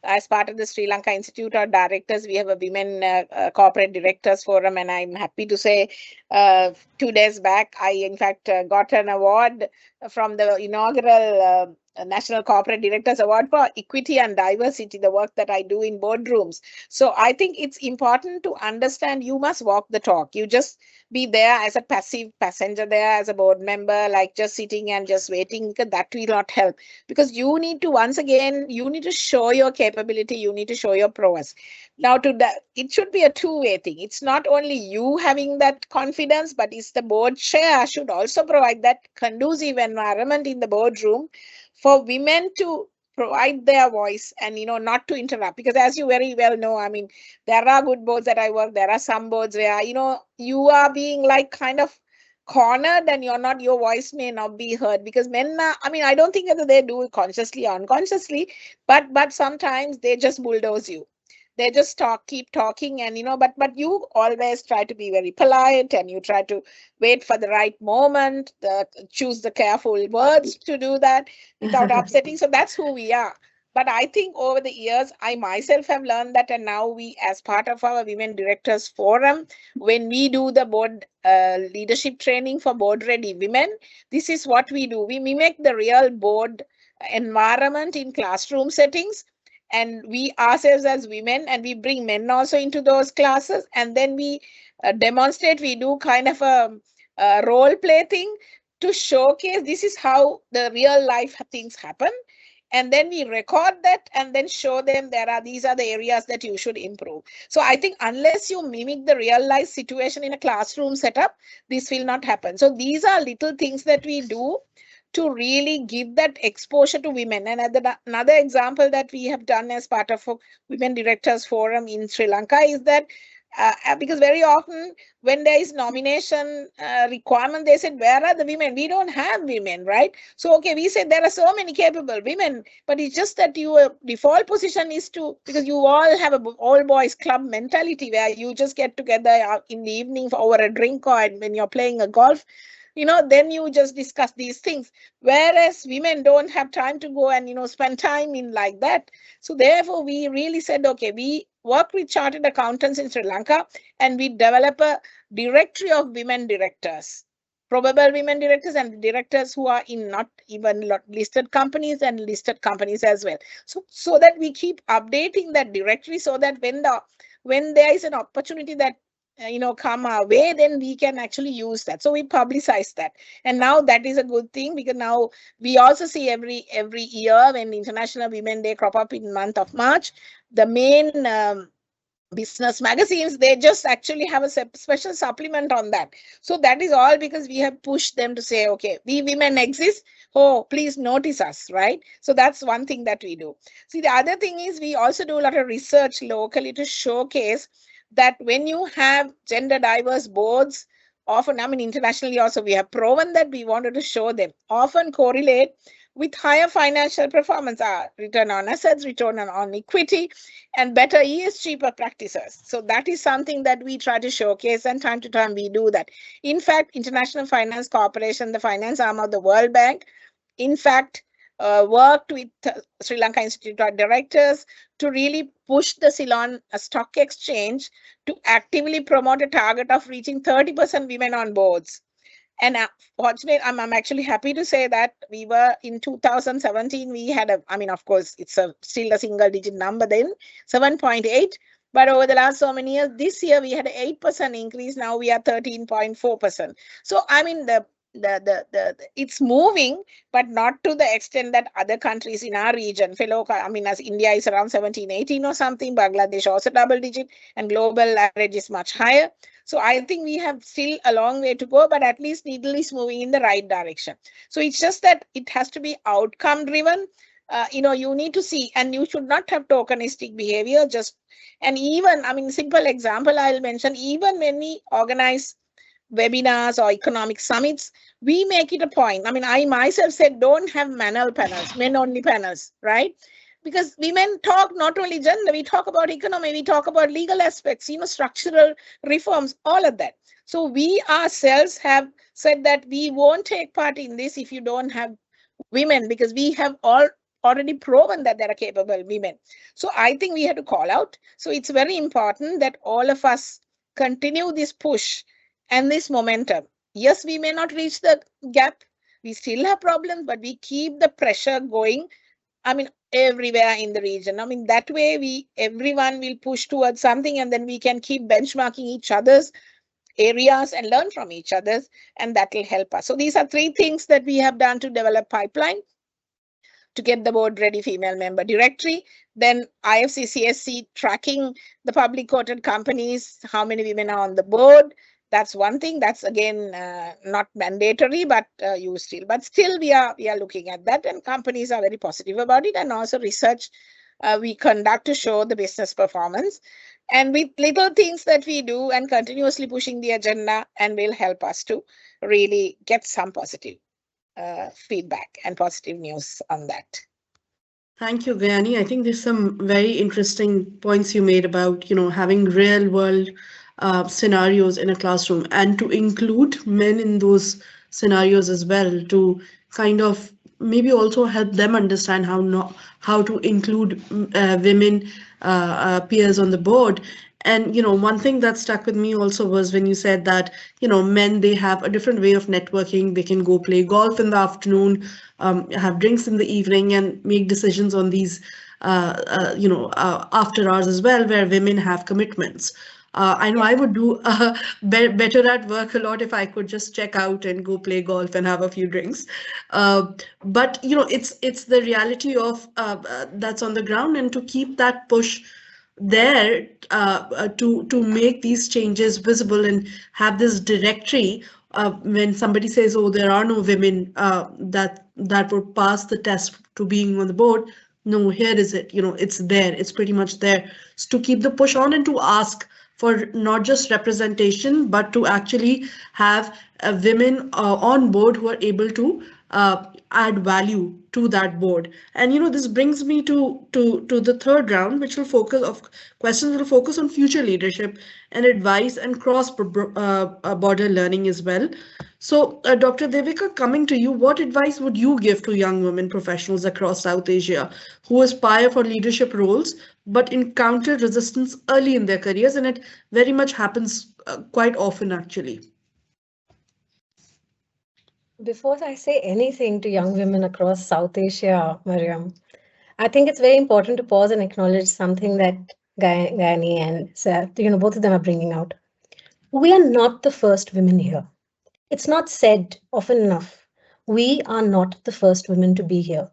as part of the Sri Lanka Institute of Directors, we have a women corporate directors forum, and I'm happy to say 2 days back, I in fact got an award from the inaugural National Corporate Directors Award for Equity and Diversity, the work that I do in boardrooms. So I think it's important to understand you must walk the talk. You just be there as a passive passenger there as a board member, like just sitting and just waiting. That will not help, because you need to, once again, you need to show your capability, you need to show your prowess. Now to that, it should be a two-way thing. It's not only you having that confidence, but it's the board chair should also provide that conducive environment in the boardroom for women to provide their voice and not to interrupt, because as you very well know, I mean, there are good boards that I work, there are some boards where you are being like kind of cornered, and your voice may not be heard, because men are, I mean, I don't think that they do it consciously or unconsciously, but sometimes they just bulldoze you. They just keep talking, and but you always try to be very polite, and you try to wait for the right moment, choose the careful words to do that without upsetting. So that's who we are. But I think over the years, I myself have learned that, and now we, as part of our Women Directors Forum, when we do the board leadership training for board ready women, this is what we do. We mimic the real board environment in classroom settings, and we ourselves as women, and we bring men also into those classes, and then we demonstrate, we do kind of a role play thing to showcase this is how the real life things happen, and then we record that and then show them these are the areas that you should improve. So I think unless you mimic the real life situation in a classroom setup, this will not happen. So these are little things that we do to really give that exposure to women. And another example that we have done as part of a Women Directors Forum in Sri Lanka is that because very often when there is nomination requirement, they said, where are the women? We don't have women, right? So, okay, we said there are so many capable women, but it's just that your default position is because you all have a all boys club mentality where you just get together in the evening over a drink, or when you're playing a golf, then you just discuss these things, whereas women don't have time to go and spend time in like that. So therefore we really said, okay, we work with chartered accountants in Sri Lanka, and we develop a directory of women directors, probable women directors, and directors who are in not even listed companies and listed companies as well. So that we keep updating that directory, so that when there is an opportunity that come our way, then we can actually use that. So we publicize that, and now that is a good thing, because now we also see every year when International Women Day crop up in month of March, the main business magazines, they just actually have a special supplement on that. So that is all because we have pushed them to say, okay, we women exist, oh please notice us, right? So that's one thing that we do. See, the other thing is we also do a lot of research locally to showcase that when you have gender diverse boards, often, I mean, internationally also, we have proven that we wanted to show them, often correlate with higher financial performance, return on assets, return on equity, and better ESG practices. So that is something that we try to showcase, and time to time we do that. In fact, International Finance Corporation, the finance arm of the World Bank, in fact, worked with Sri Lanka Institute of Directors to really push the Ceylon Stock Exchange to actively promote a target of reaching 30% women on boards. And fortunately, I'm actually happy to say that we were in 2017, we had I mean, of course, it's still a single digit number then, 7.8. But over the last so many years, this year we had an 8% increase. Now we are 13.4%. So, I mean, it's moving, but not to the extent that other countries in our region, I mean, as India is around 17, 18 or something, Bangladesh also double digit, and global average is much higher. So I think we have still a long way to go, but at least needle is moving in the right direction. So it's just that it has to be outcome driven. You need to see, and you should not have tokenistic behavior. And even, I mean, simple example I'll mention, even when we organize webinars or economic summits, we make it a point. I mean, I myself said, don't have panels, men only panels, right? because women talk not only gender, we talk about economy, we talk about legal aspects, structural reforms, all of that. So we ourselves have said that we won't take part in this if you don't have women, because we have already proven that there are capable women. So I think we have to call out. So it's very important that all of us continue this push and this momentum. Yes, we may not reach the gap. We still have problems, but we keep the pressure going. I mean, everywhere in the region. I mean, that way everyone will push towards something, and then we can keep benchmarking each other's areas and learn from each other's, and that will help us. So these are 3 things that we have done to develop pipeline to get the board ready female member directory. Then IFCCSC tracking the public quoted companies, how many women are on the board. That's one thing. That's again not mandatory, but still we are looking at that, and companies are very positive about it. And also research we conduct to show the business performance, and with little things that we do and continuously pushing the agenda, and will help us to really get some positive feedback and positive news on that. Thank you, Gayani. I think there's some very interesting points you made about, having real world scenarios in a classroom and to include men in those scenarios as well, to kind of maybe also help them understand how to include women peers on the board. And one thing that stuck with me also was when you said that men, they have a different way of networking. They can go play golf in the afternoon, have drinks in the evening, and make decisions on these after hours as well, where women have commitments. I know I would do better at work a lot if I could just check out and go play golf and have a few drinks. But it's the reality of that's on the ground, and to keep that push there to make these changes visible and have this directory. When somebody says, "Oh, there are no women that would pass the test to being on the board," no, here is it. It's there. It's pretty much there. So to keep the push on and to ask for not just representation, but to actually have women on board who are able to add value to that board. And this brings me to the third round, which will focus of questions will focus on future leadership and advice and cross border learning as well. So, Dr. Devika, coming to you, what advice would you give to young women professionals across South Asia who aspire for leadership roles but encounter resistance early in their careers? And it very much happens quite often, actually. Before I say anything to young women across South Asia, Mariam, I think it's very important to pause and acknowledge something that Gayani and Seth, both of them are bringing out. We are not the first women here. It's not said often enough. We are not the first women to be here.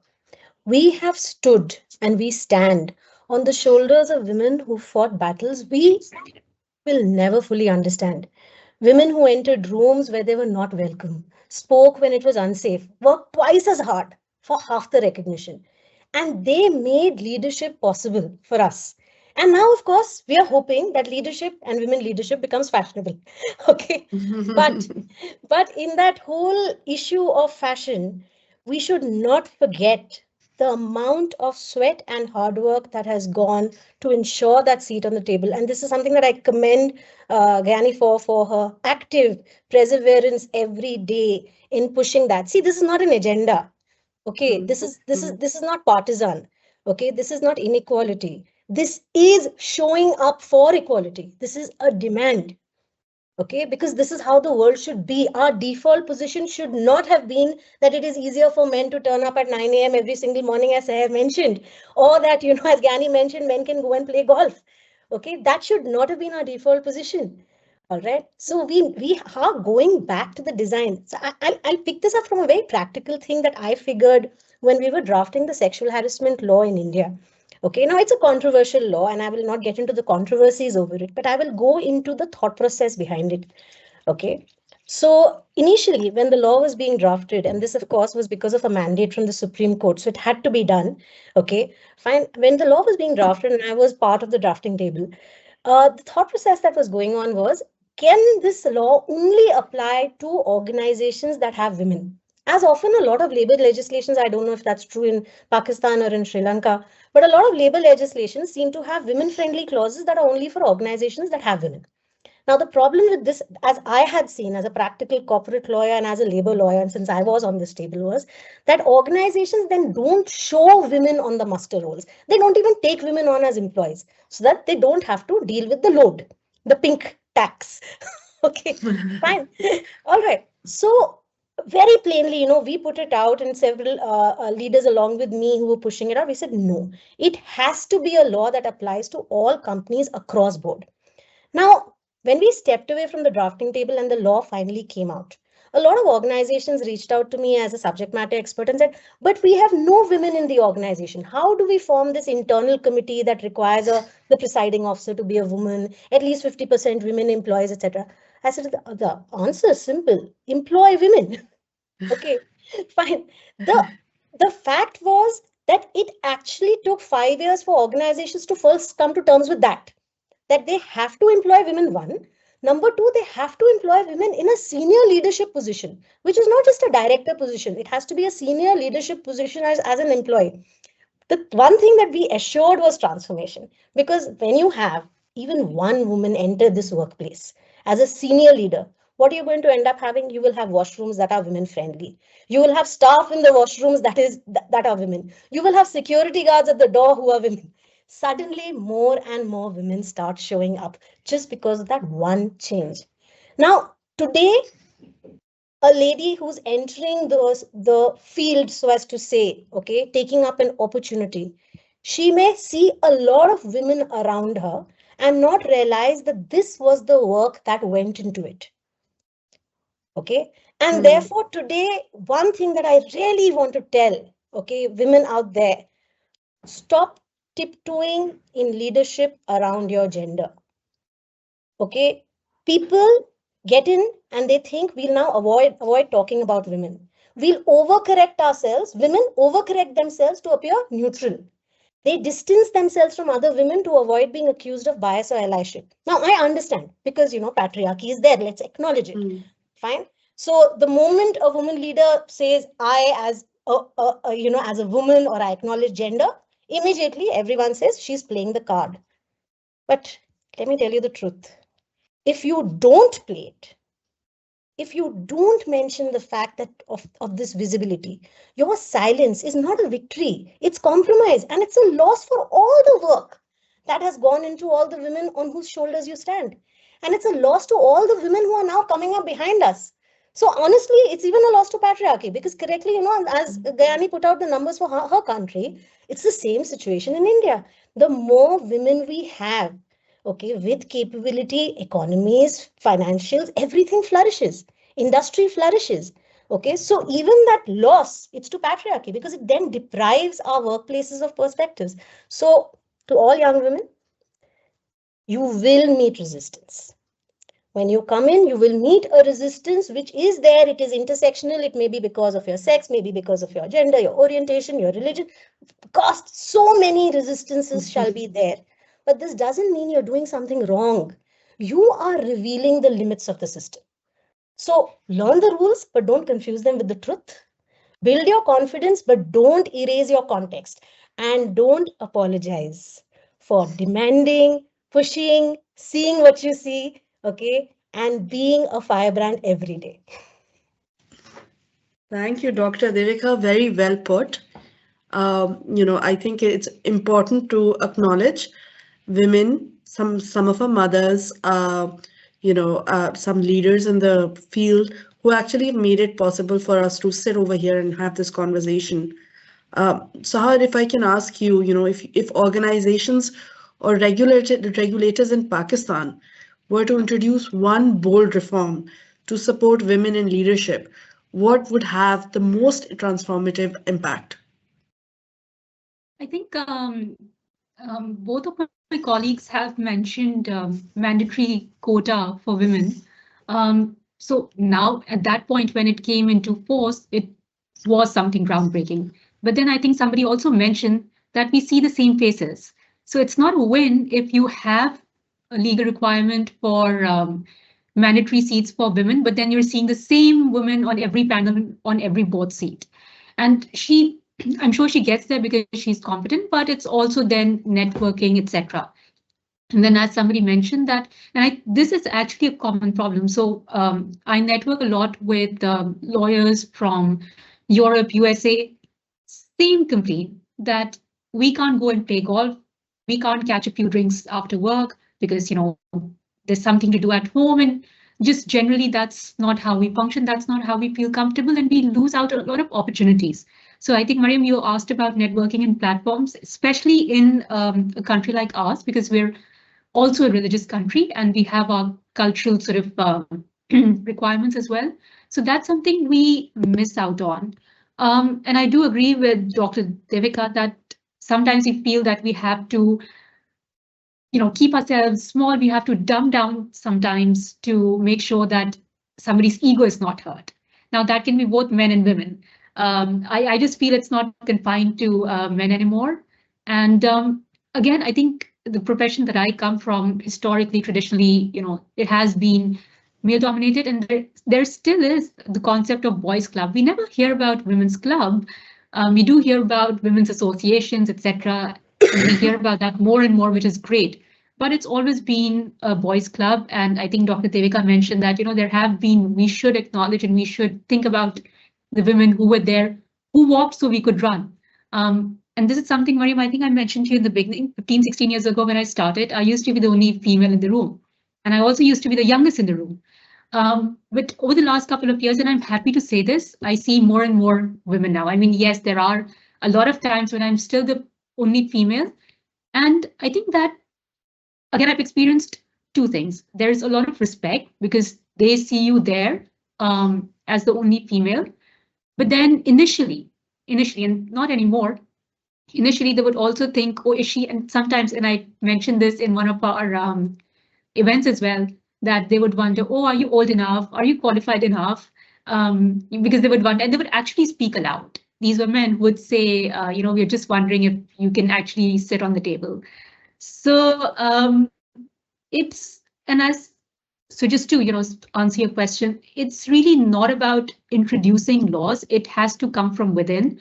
We have stood and we stand on the shoulders of women who fought battles we will never fully understand. Women who entered rooms where they were not welcome, spoke when it was unsafe, worked twice as hard for half the recognition. And they made leadership possible for us. And now, of course, we are hoping that leadership and women leadership becomes fashionable. Okay. But in that whole issue of fashion, we should not forget the amount of sweat and hard work that has gone to ensure that seat on the table. And this is something that I commend Gani for her active perseverance every day in pushing that. See, this is not an agenda. Okay, this is not partisan. Okay, this is not inequality. This is showing up for equality. This is a demand. Okay, because this is how the world should be. Our default position should not have been that it is easier for men to turn up at 9 a.m. every single morning, as I have mentioned, or that, as Gani mentioned, men can go and play golf. Okay, that should not have been our default position. All right, so we are going back to the design. So I'll pick this up from a very practical thing that I figured when we were drafting the sexual harassment law in India. Okay, now it's a controversial law and I will not get into the controversies over it, but I will go into the thought process behind it. Okay, so initially when the law was being drafted, and this of course was because of a mandate from the Supreme Court, so it had to be done. Okay, fine. When the law was being drafted and I was part of the drafting table, the thought process that was going on was, can this law only apply to organizations that have women? As often, a lot of labor legislations, I don't know if that's true in Pakistan or in Sri Lanka, but a lot of labor legislations seem to have women-friendly clauses that are only for organizations that have women. Now, the problem with this, as I had seen as a practical corporate lawyer and as a labor lawyer, and since I was on this table, was that organizations then don't show women on the muster rolls. They don't even take women on as employees so that they don't have to deal with the load, the pink tax. Okay, fine. All right. So, very plainly, we put it out, and several leaders along with me who were pushing it out, we said, no, it has to be a law that applies to all companies across board. Now, when we stepped away from the drafting table and the law finally came out, a lot of organizations reached out to me as a subject matter expert and said, but we have no women in the organization. How do we form this internal committee that requires the presiding officer to be a woman, at least 50% women employees, etc.? I said, the answer is simple. Employ women. Okay, fine. The fact was that it actually took 5 years for organizations to first come to terms with that they have to employ women, one. Number two, they have to employ women in a senior leadership position, which is not just a director position. It has to be a senior leadership position as an employee. The one thing that we assured was transformation, because when you have even one woman enter this workplace as a senior leader, what you're going to end up having, you will have washrooms that are women friendly. You will have staff in the washrooms that are women. You will have security guards at the door who are women. Suddenly, more and more women start showing up just because of that one change. Now, today, a lady who's entering the field, so as to say, okay, taking up an opportunity, she may see a lot of women around her and not realize that this was the work that went into it. Okay. And therefore, today, one thing that I really want to tell, okay, women out there, stop tiptoeing in leadership around your gender. Okay. People get in and they think we'll now avoid talking about women. We'll overcorrect ourselves. Women overcorrect themselves to appear neutral. They distance themselves from other women to avoid being accused of bias or allyship. Now, I understand because, patriarchy is there. Let's acknowledge it. Fine. So the moment a woman leader says, I as as a woman, or I acknowledge gender, immediately everyone says she's playing the card. But let me tell you the truth. If you don't play it, if you don't mention the fact that of this visibility, your silence is not a victory. It's compromise, and it's a loss for all the work that has gone into all the women on whose shoulders you stand. And it's a loss to all the women who are now coming up behind us. So honestly, it's even a loss to patriarchy, because correctly, as Gayani put out the numbers for her country, it's the same situation in India. The more women we have, okay, with capability, economies, financials, everything flourishes. Industry flourishes. Okay, so even that loss, it's to patriarchy, because it then deprives our workplaces of perspectives. So to all young women, you will meet resistance. When you come in, you will meet a resistance which is there. It is intersectional. It may be because of your sex, maybe because of your gender, your orientation, your religion. Cost, so many resistances shall be there. But this doesn't mean you're doing something wrong. You are revealing the limits of the system. So learn the rules, but don't confuse them with the truth. Build your confidence, but don't erase your context. And don't apologize for demanding, pushing, seeing what you see, okay, and being a firebrand every day. Thank you, Dr. Devika. Very well put. I think it's important to acknowledge women, some of our mothers, some leaders in the field who actually made it possible for us to sit over here and have this conversation. Sahar, if I can ask you, if organizations or regulators in Pakistan were to introduce one bold reform to support women in leadership, what would have the most transformative impact? I think both of my colleagues have mentioned mandatory quota for women. So now at that point, when it came into force, it was something groundbreaking. But then I think somebody also mentioned that we see the same faces. So it's not a win if you have a legal requirement for mandatory seats for women, but then you're seeing the same women on every panel, on every board seat. And I'm sure she gets there because she's competent, but it's also then networking, etc. And then as somebody mentioned that, and this is actually a common problem. So I network a lot with lawyers from Europe, USA, same complaint that we can't go and play golf. We can't catch a few drinks after work because, there's something to do at home. And just generally, that's not how we function. That's not how we feel comfortable. And we lose out a lot of opportunities. So I think, Mariam, you asked about networking and platforms, especially in a country like ours, because we're also a religious country and we have our cultural sort of requirements as well. So that's something we miss out on. And I do agree with Dr. Devika that sometimes we feel that we have to, keep ourselves small. We have to dumb down sometimes to make sure that somebody's ego is not hurt. Now that can be both men and women. I just feel it's not confined to men anymore. And again, I think the profession that I come from, historically, traditionally, it has been male dominated, and there still is the concept of boys club. We never hear about women's club. We do hear about women's associations, etc. We hear about that more and more, which is great. But it's always been a boys club. And I think Dr. Devika mentioned that, we should acknowledge and we should think about the women who were there, who walked so we could run. And this is something, Mariam, I think I mentioned to you in the beginning, 15, 16 years ago when I started, I used to be the only female in the room. And I also used to be the youngest in the room. But over the last couple of years, and I'm happy to say this, I see more and more women now. I mean, yes, there are a lot of times when I'm still the only female. And I think that, again, I've experienced two things. There's a lot of respect because they see you there as the only female. But then initially, and not anymore, initially they would also think, oh, is she? And sometimes, and I mentioned this in one of our events as well, that they would wonder, oh, are you old enough? Are you qualified enough? Because they would wonder, and they would actually speak aloud. These were men who would say, we're just wondering if you can actually sit on the table. So so just to, answer your question, it's really not about introducing laws. It has to come from within.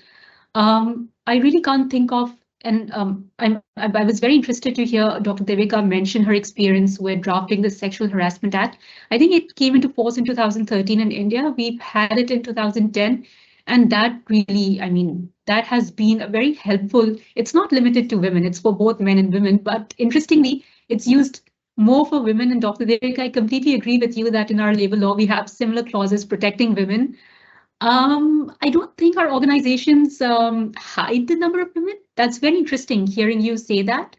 I really can't think of, and I was very interested to hear Dr. Devika mention her experience with drafting the Sexual Harassment Act. I think it came into force in 2013 in India. We've had it in 2010. And that really, that has been a very helpful. It's not limited to women. It's for both men and women. But interestingly, it's used more for women. And Dr. Devika, I completely agree with you that in our labor law, we have similar clauses protecting women. I don't think our organizations hide the number of women. That's very interesting hearing you say that.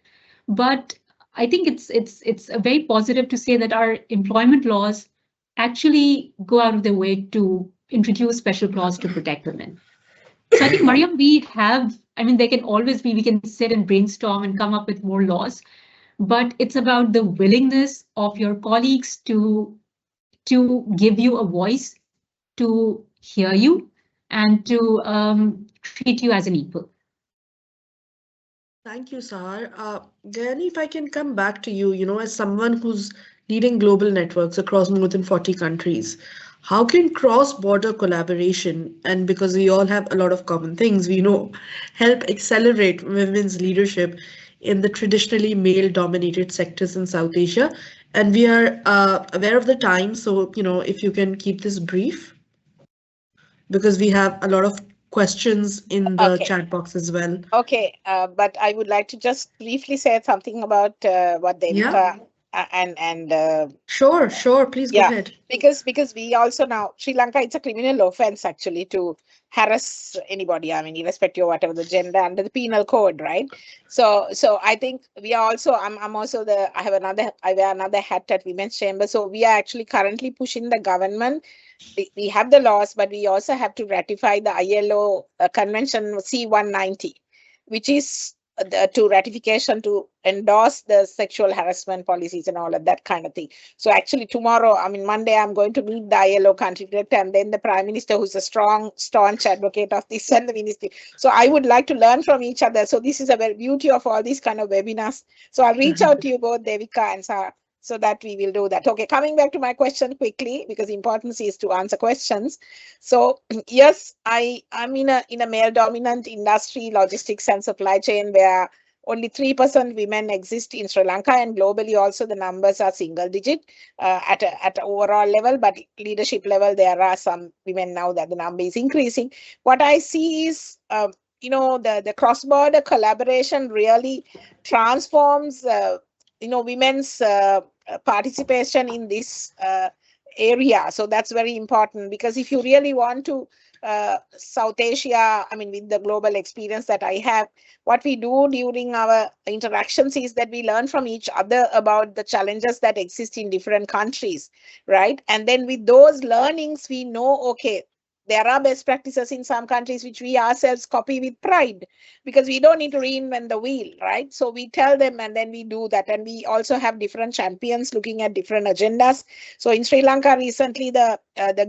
But I think it's a very positive to say that our employment laws actually go out of their way to introduce special clause to protect women. So I think, Mariam, there can always be, we can sit and brainstorm and come up with more laws, but it's about the willingness of your colleagues to give you a voice, to hear you, and to treat you as an equal. Thank you, Sahar. Gayani, if I can come back to you, as someone who's leading global networks across more than 40 countries, how can cross-border collaboration, and because we all have a lot of common things, help accelerate women's leadership in the traditionally male-dominated sectors in South Asia? And we are aware of the time, so if you can keep this brief, because we have a lot of questions in the chat box as well. Okay, but I would like to just briefly say something about what Devika and Sure, please go ahead. Because we also now, Sri Lanka, it's a criminal offense actually to harass anybody, irrespective of whatever the gender, under the penal code, right? So I think we are also, I'm also I wear another hat at Women's Chamber. So we are actually currently pushing the government. We have the laws, but we also have to ratify the ILO Convention C-190, which is to ratification to endorse the sexual harassment policies and all of that kind of thing. So actually tomorrow, Monday, I'm going to meet the ILO country director and then the Prime Minister, who's a staunch advocate of this, and the ministry. So I would like to learn from each other. So this is a very beauty of all these kind of webinars. So I'll reach out to you both, Devika and so that we will do that. Okay, coming back to my question quickly, because importance is to answer questions. So yes, I'm in a male dominant industry, logistics and supply chain, where only 3% women exist in Sri Lanka, and globally also the numbers are single digit at an overall level, but leadership level there are some women now that the number is increasing. What I see is the cross-border collaboration really transforms women's participation in this area. So that's very important, because if you really want to South Asia, I mean, with the global experience that I have, what we do during our interactions is that we learn from each other about the challenges that exist in different countries, right? And then with those learnings, we know, okay, there are best practices in some countries which we ourselves copy with pride, because we don't need to reinvent the wheel, right? So we tell them and then we do that. And we also have different champions looking at different agendas. So in Sri Lanka recently, the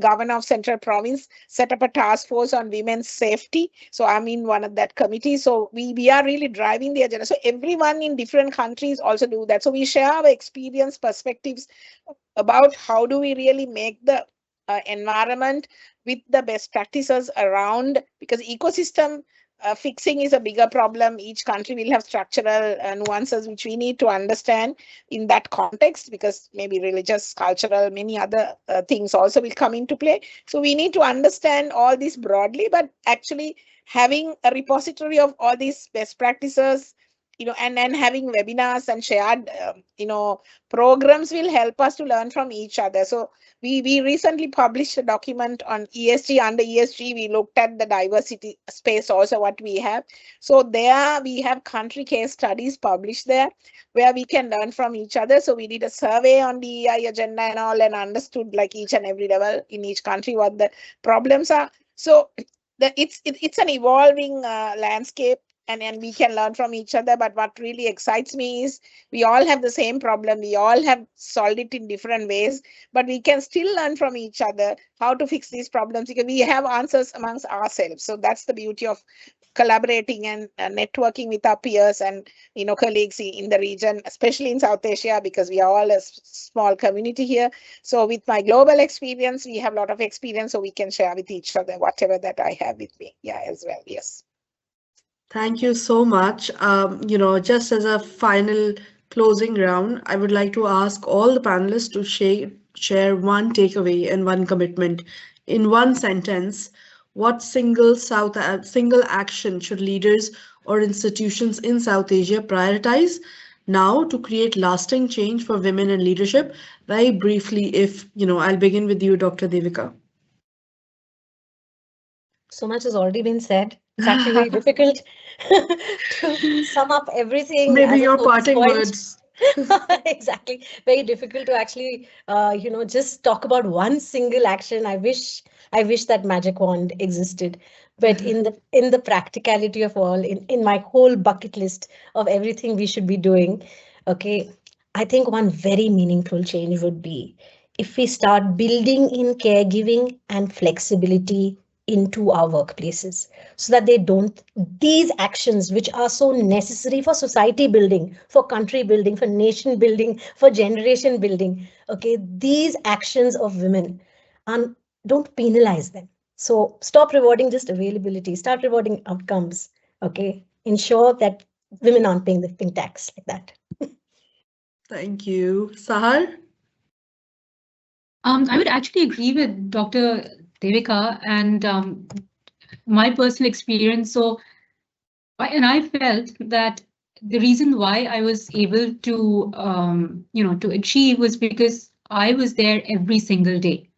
governor of Central Province set up a task force on women's safety. So I'm in one of that committee. So we are really driving the agenda. So everyone in different countries also do that. So we share our experience, perspectives about how do we really make the environment with the best practices around, because ecosystem fixing is a bigger problem. Each country will have structural nuances which we need to understand in that context, because maybe religious, cultural, many other things also will come into play. So we need to understand all this broadly, but actually having a repository of all these best practices, and then having webinars and shared, programs will help us to learn from each other. So we recently published a document on ESG. Under ESG, we looked at the diversity space also, what we have. So there we have country case studies published there where we can learn from each other. So we did a survey on DEI agenda and all, and understood like each and every level in each country what the problems are. So it's an evolving landscape, and we can learn from each other. But what really excites me is we all have the same problem. We all have solved it in different ways, but we can still learn from each other how to fix these problems, because we have answers amongst ourselves. So that's the beauty of collaborating and networking with our peers and colleagues in the region, especially in South Asia, because we are all a small community here. So with my global experience, we have a lot of experience, so we can share with each other whatever that I have with me. Yeah, as well. Yes. Thank you so much. Just as a final closing round, I would like to ask all the panelists to share one takeaway and one commitment in one sentence. What single action should leaders or institutions in South Asia prioritize now to create lasting change for women in leadership? Very briefly, I'll begin with you, Dr. Devika. So much has already been said. It's actually very difficult to sum up everything. Maybe as a your focus parting point. words. Exactly. Very difficult to actually, just talk about one single action. I wish that magic wand existed. But in the practicality of all, in my whole bucket list of everything we should be doing, okay, I think one very meaningful change would be if we start building in caregiving and flexibility into our workplaces, so that these actions which are so necessary for society building, for country building, for nation building, for generation building, okay, these actions of women, don't penalize them. So stop rewarding just availability, start rewarding outcomes. Okay, ensure that women aren't paying the pink tax like that. Thank you. Sahar? I would actually agree with Dr. Devika and my personal experience. So, and I felt that the reason why I was able to, to achieve was because I was there every single day.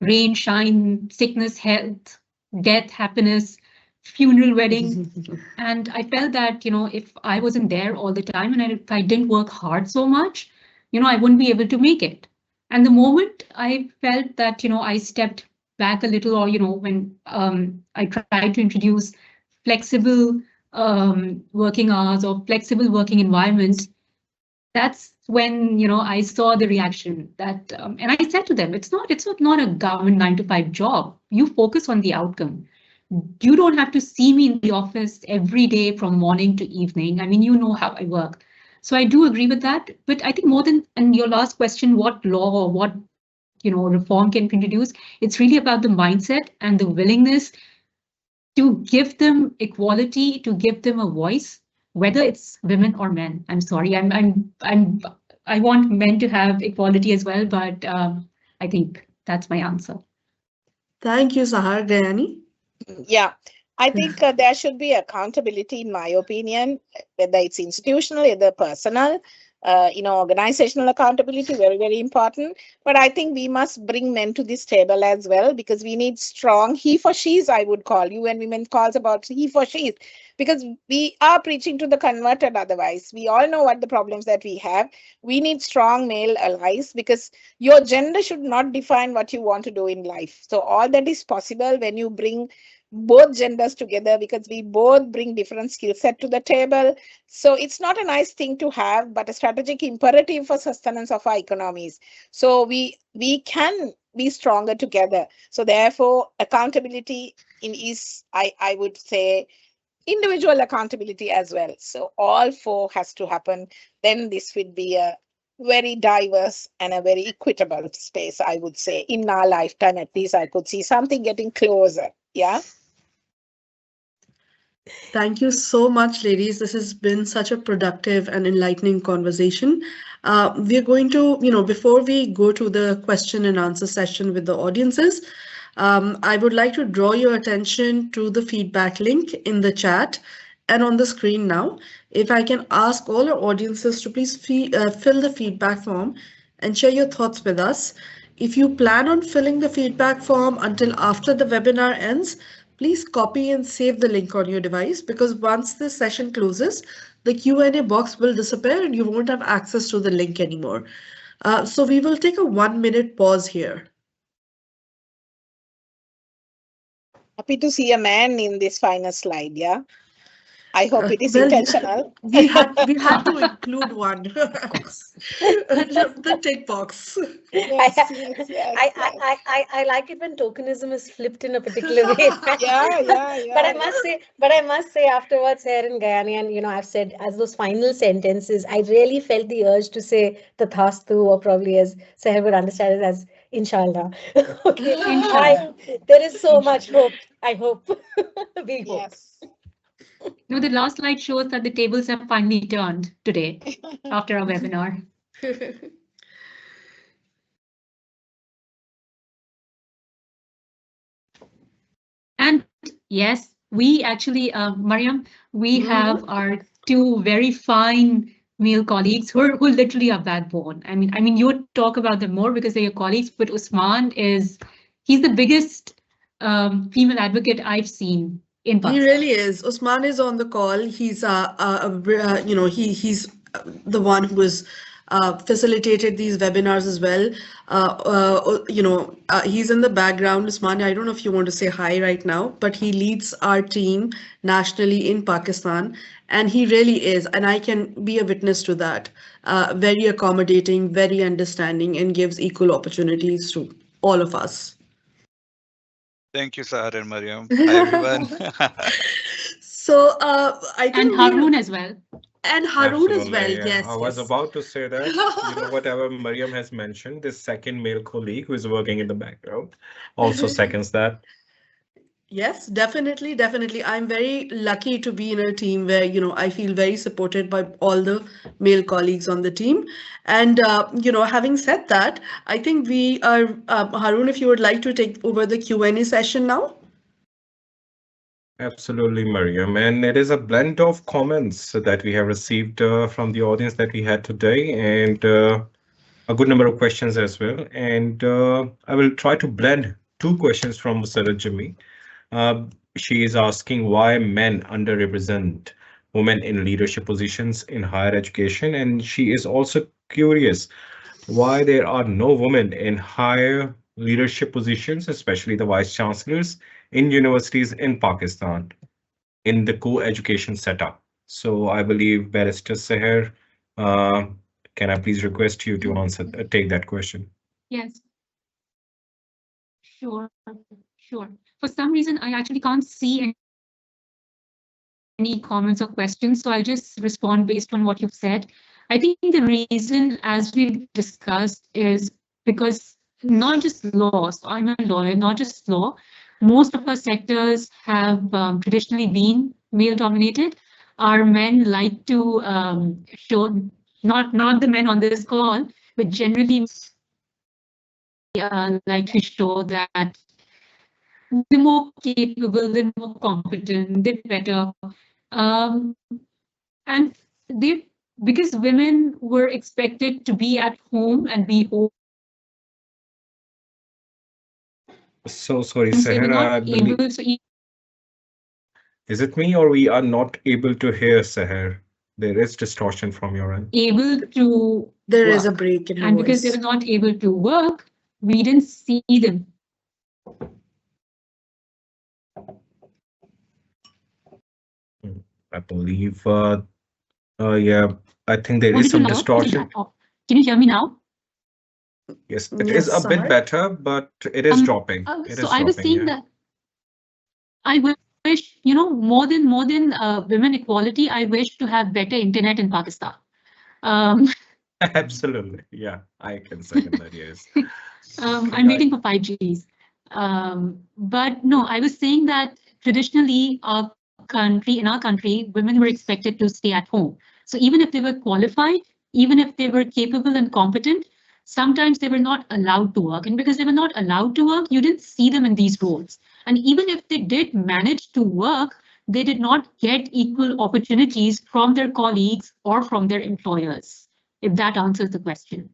Rain, shine, sickness, health, death, happiness, funeral, wedding. And I felt that, if I wasn't there all the time and if I didn't work hard so much, I wouldn't be able to make it. And the moment I felt that, I stepped back a little, or, when I tried to introduce flexible working hours or flexible working environment, that's when I saw the reaction that and I said to them, it's not a government 9 to 5 job. You focus on the outcome. You don't have to see me in the office every day from morning to evening. I mean, you know how I work. So I do agree with that. But I think more than, and your last question, what law or what, reform can be introduced, it's really about the mindset and the willingness to give them equality, to give them a voice, whether it's women or men. I'm sorry, I want men to have equality as well, but I think that's my answer. Thank you, Sahar. Gayani? Yeah, I think there should be accountability, in my opinion, whether it's institutional, whether personal, organizational accountability, very, very important. But I think we must bring men to this table as well, because we need strong he for she's, I would call you, and women calls about he for she's, because we are preaching to the converted otherwise. We all know what the problems that we have. We need strong male allies, because your gender should not define what you want to do in life. So all that is possible when you bring both genders together, because we both bring different skill set to the table. So it's not a nice thing to have, but a strategic imperative for sustenance of our economies. So we can be stronger together. So therefore, accountability is, I would say, individual accountability as well. So all four has to happen. Then this would be a very diverse and a very equitable space, I would say. In our lifetime, at least I could see something getting closer. Yeah. Thank you so much, ladies. This has been such a productive and enlightening conversation. We're going to, before we go to the question and answer session with the audiences, I would like to draw your attention to the feedback link in the chat and on the screen now. If I can ask all our audiences to please fill the feedback form and share your thoughts with us. If you plan on filling the feedback form until after the webinar ends, please copy and save the link on your device, because once this session closes, the Q&A box will disappear and you won't have access to the link anymore. So we will take a 1-minute pause here. Happy to see a man in this final slide. Yeah. I hope it is Well, intentional. we had to include one. The tick box. Yes, I, yes, yes, I, yes. I like it when tokenism is flipped in a particular way. Yeah. But I must say afterwards here in Guyana, and I've said as those final sentences, I really felt the urge to say Tathastu, or probably as Seher would understand it as Inshallah. Okay. Inshallah. There is so much hope. I hope. We hope. Yes. No, the last slide shows that the tables have finally turned today after our webinar. And yes, we actually, Mariam, we have our two very fine male colleagues who literally are backbone. I mean, you would talk about them more because they're your colleagues, but Usman he's the biggest female advocate I've seen in He Pakistan. really is. Usman is on the call. He's he's the one who has facilitated these webinars as well. He's in the background. Usman, I don't know if you want to say hi right now, but he leads our team nationally in Pakistan, and he really is, and I can be a witness to that. Very accommodating, very understanding, and gives equal opportunities to all of us. Thank you, Sahar and Mariam. Hi, everyone. So I think And Haroon as well. And Haroon as well, Absolutely, yeah. yes. I was about to say that, whatever Mariam has mentioned, this second male colleague who is working in the background also seconds that. Yes, definitely, definitely. I'm very lucky to be in a team where, I feel very supported by all the male colleagues on the team. And, having said that, I think we are, Haroon, if you would like to take over the Q&A session now. Absolutely, Mariam. And it is a blend of comments that we have received from the audience that we had today, and a good number of questions as well. And I will try to blend two questions from Musarrat Jami. She is asking why men underrepresent women in leadership positions in higher education. And she is also curious why there are no women in higher leadership positions, especially the vice chancellors in universities in Pakistan in the co-education setup. So I believe Barrister Seher, can I please request you to answer, take that question? Yes. Sure. For some reason, I actually can't see any comments or questions, so I'll just respond based on what you've said. I think the reason, as we discussed, is because not just law. So I'm a lawyer, not just law. Most of our sectors have traditionally been male dominated. Our men like to show, not the men on this call, but generally like to show that they're more capable, they're more competent, they're better. Um, and they, because women were expected to be at home and be home, So sorry, so they were Seher, not I able believe. to. Is it me or we are not able to hear Seher? There is distortion from your end. Able to There is a work. break in her And because they were voice. not able to work, we didn't see them. I believe, yeah, I think there A is little some louder. distortion. Can you hear me now? Yes, it is Yes, a bit Sahar. better, but it is dropping. It So is I was dropping, saying yeah. that I wish, more than women equality, I wish to have better internet in Pakistan. Um, Absolutely. Yeah, I can second that, yes. I'm I, waiting for 5Gs. But no, I was saying that traditionally, in our country, women were expected to stay at home. So even if they were qualified, even if they were capable and competent, sometimes they were not allowed to work. And because they were not allowed to work, you didn't see them in these roles. And even if they did manage to work, they did not get equal opportunities from their colleagues or from their employers, if that answers the question.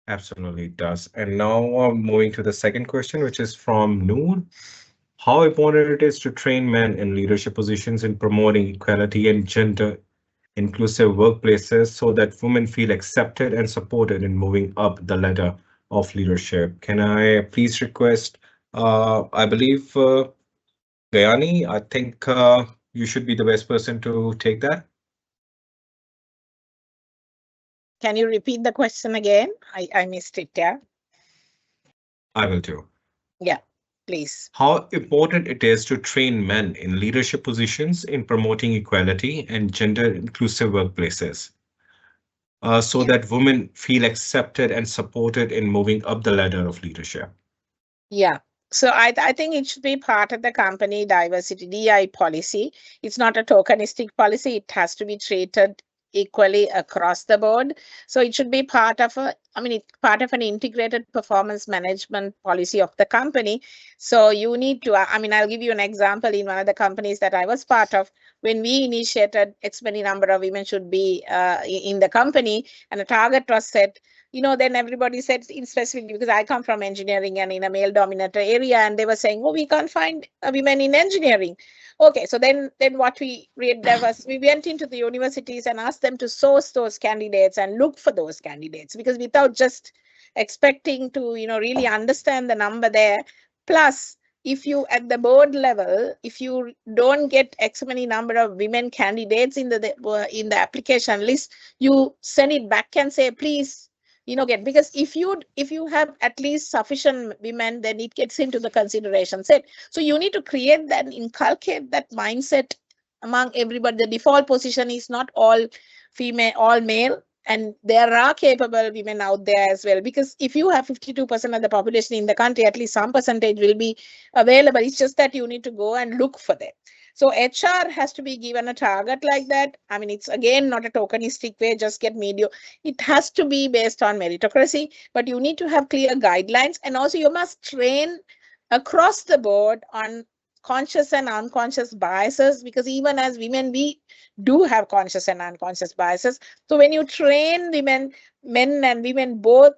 absolutely does. And now moving to the second question, which is from Noor. How important it is to train men in leadership positions in promoting equality and gender inclusive workplaces so that women feel accepted and supported in moving up the ladder of leadership. Can I please request, I believe, Gayani, I think you should be the best person to take that. Can you repeat the question again? I missed it. Yeah. I will do. Yeah, please. How important it is to train men in leadership positions in promoting equality and gender inclusive workplaces, so Yeah. that women feel accepted and supported in moving up the ladder of leadership. Yeah. So I think it should be part of the company diversity DI policy. It's not a tokenistic policy. It has to be treated equally across the board. So it should be part of part of an integrated performance management policy of the company. So you need to, I'll give you an example in one of the companies that I was part of. When we initiated X many number of women should be in the company, and a target was set, then everybody said in specifically, because I come from engineering and in a male dominated area, and they were saying, oh, we can't find women in engineering. Okay, so then what we read there was, we went into the universities and asked them to source those candidates and look for those candidates, because without just expecting to, really understand the number there, plus if you at the board level, if you don't get X many number of women candidates in the application list, you send it back and say, please, get, because if you have at least sufficient women, then it gets into the consideration set. So you need to create that, inculcate that mindset among everybody. The default position is not all female, all male, and there are capable women out there as well, because if you have 52% of the population in the country, at least some percentage will be available. It's just that you need to go and look for them. So HR has to be given a target like that. It's again not a tokenistic way, just get media. It has to be based on meritocracy, but you need to have clear guidelines, and also you must train across the board on conscious and unconscious biases, because even as women, we do have conscious and unconscious biases. So when you train women, men and women both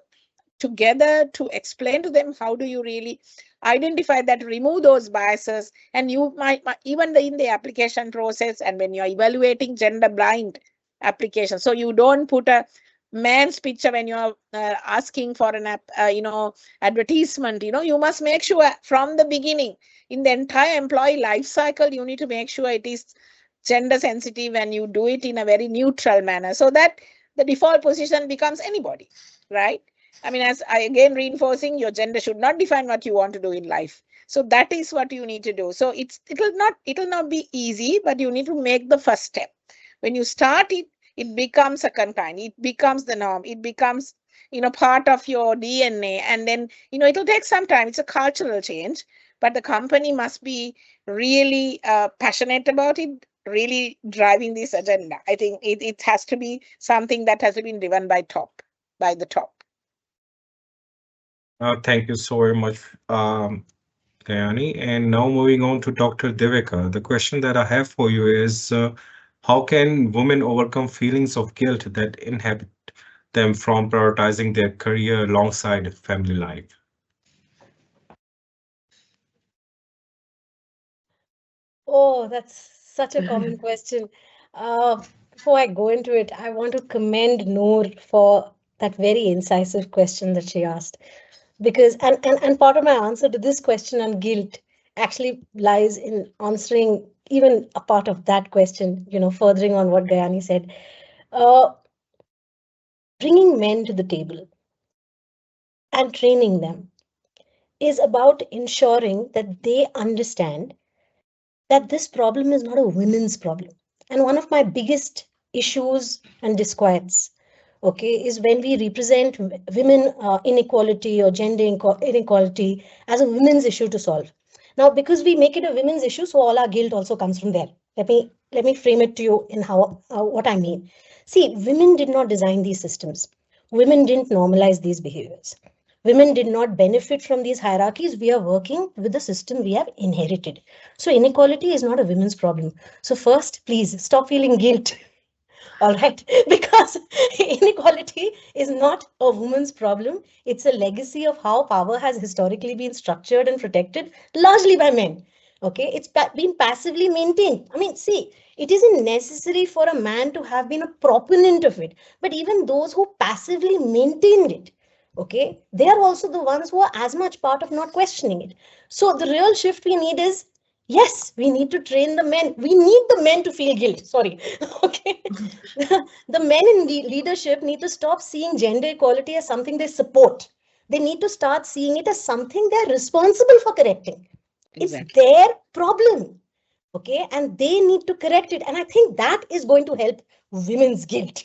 together, to explain to them how do you really identify that, remove those biases, and you might even in the application process, and when you're evaluating gender blind application, so you don't put a man's picture when you're asking for an advertisement. You must make sure from the beginning, in the entire employee life cycle, you need to make sure it is gender sensitive, and you do it in a very neutral manner, so that the default position becomes anybody, right? As I again reinforcing, your gender should not define what you want to do in life. So that is what you need to do. So it'll not be easy, but you need to make the first step. When you start it, it becomes second kind, it becomes the norm, it becomes, part of your DNA. And then, it'll take some time. It's a cultural change, but the company must be really passionate about it, really driving this agenda. I think it has to be something that has been driven by the top. Thank you so very much, Gayani. And now moving on to Dr. Devika. The question that I have for you is, how can women overcome feelings of guilt that inhibit them from prioritizing their career alongside family life? Oh, that's such a common question. Before I go into it, I want to commend Noor for that very incisive question that she asked. Because, and part of my answer to this question on guilt actually lies in answering even a part of that question, furthering on what Gayani said. Uh, Bringing men to the table and training them is about ensuring that they understand that this problem is not a women's problem. And one of my biggest issues and disquiets, okay, is when we represent women inequality or gender inequality as a women's issue to solve. Now, because we make it a women's issue, so all our guilt also comes from there. Let me frame it to you in how what I mean. See, women did not design these systems. Women didn't normalize these behaviors. Women did not benefit from these hierarchies. We are working with the system we have inherited. So inequality is not a women's problem. So first, please stop feeling guilt. All right, because inequality is not a woman's problem. It's a legacy of how power has historically been structured and protected largely by men. Okay, it's been passively maintained. I mean, see, it isn't necessary for a man to have been a proponent of it, but even those who passively maintained it, okay, they are also the ones who are as much part of not questioning it. So the real shift we need is, yes, we need to train the men. We need the men to feel guilt. Sorry. Okay. The men in the leadership need to stop seeing gender equality as something they support. They need to start seeing it as something they're responsible for correcting. It's Exactly. their problem. Okay. And they need to correct it. And I think that is going to help women's guilt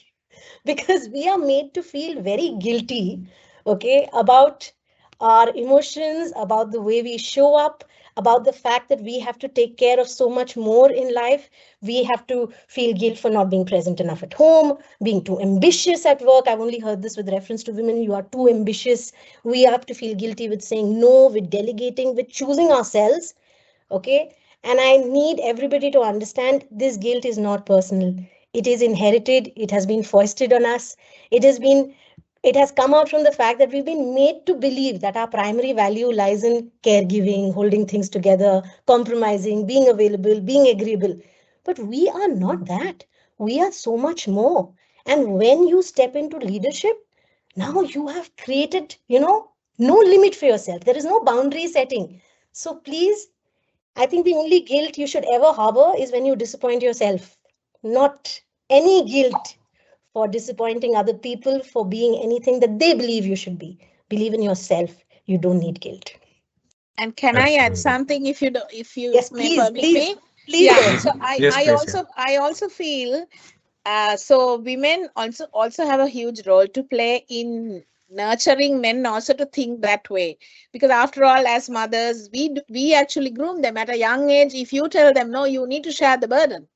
because we are made to feel very guilty, okay, about our emotions, about the way we show up, about the fact that we have to take care of so much more in life. We have to feel guilt for not being present enough at home, being too ambitious at work. I've only heard this with reference to women. You are too ambitious. We have to feel guilty with saying no, with delegating, with choosing ourselves. Okay. And I need everybody to understand this guilt is not personal. It is inherited. It has been foisted on us. It has come out from the fact that we've been made to believe that our primary value lies in caregiving, holding things together, compromising, being available, being agreeable. But we are not that. We are so much more. And when you step into leadership, now you have created, no limit for yourself. There is no boundary setting. So please, I think the only guilt you should ever harbor is when you disappoint yourself, not any guilt for disappointing other people, for being anything that they believe you should be. Believe in yourself. You don't need guilt. And can I add Absolutely. something, if you Yes, may please, permit please, me? please go Yeah. ahead. So Yes, please. Yeah. I also feel so women also have a huge role to play in nurturing men also to think that way, because after all, as mothers, we actually groom them at a young age. If you tell them no, you need to share the burden,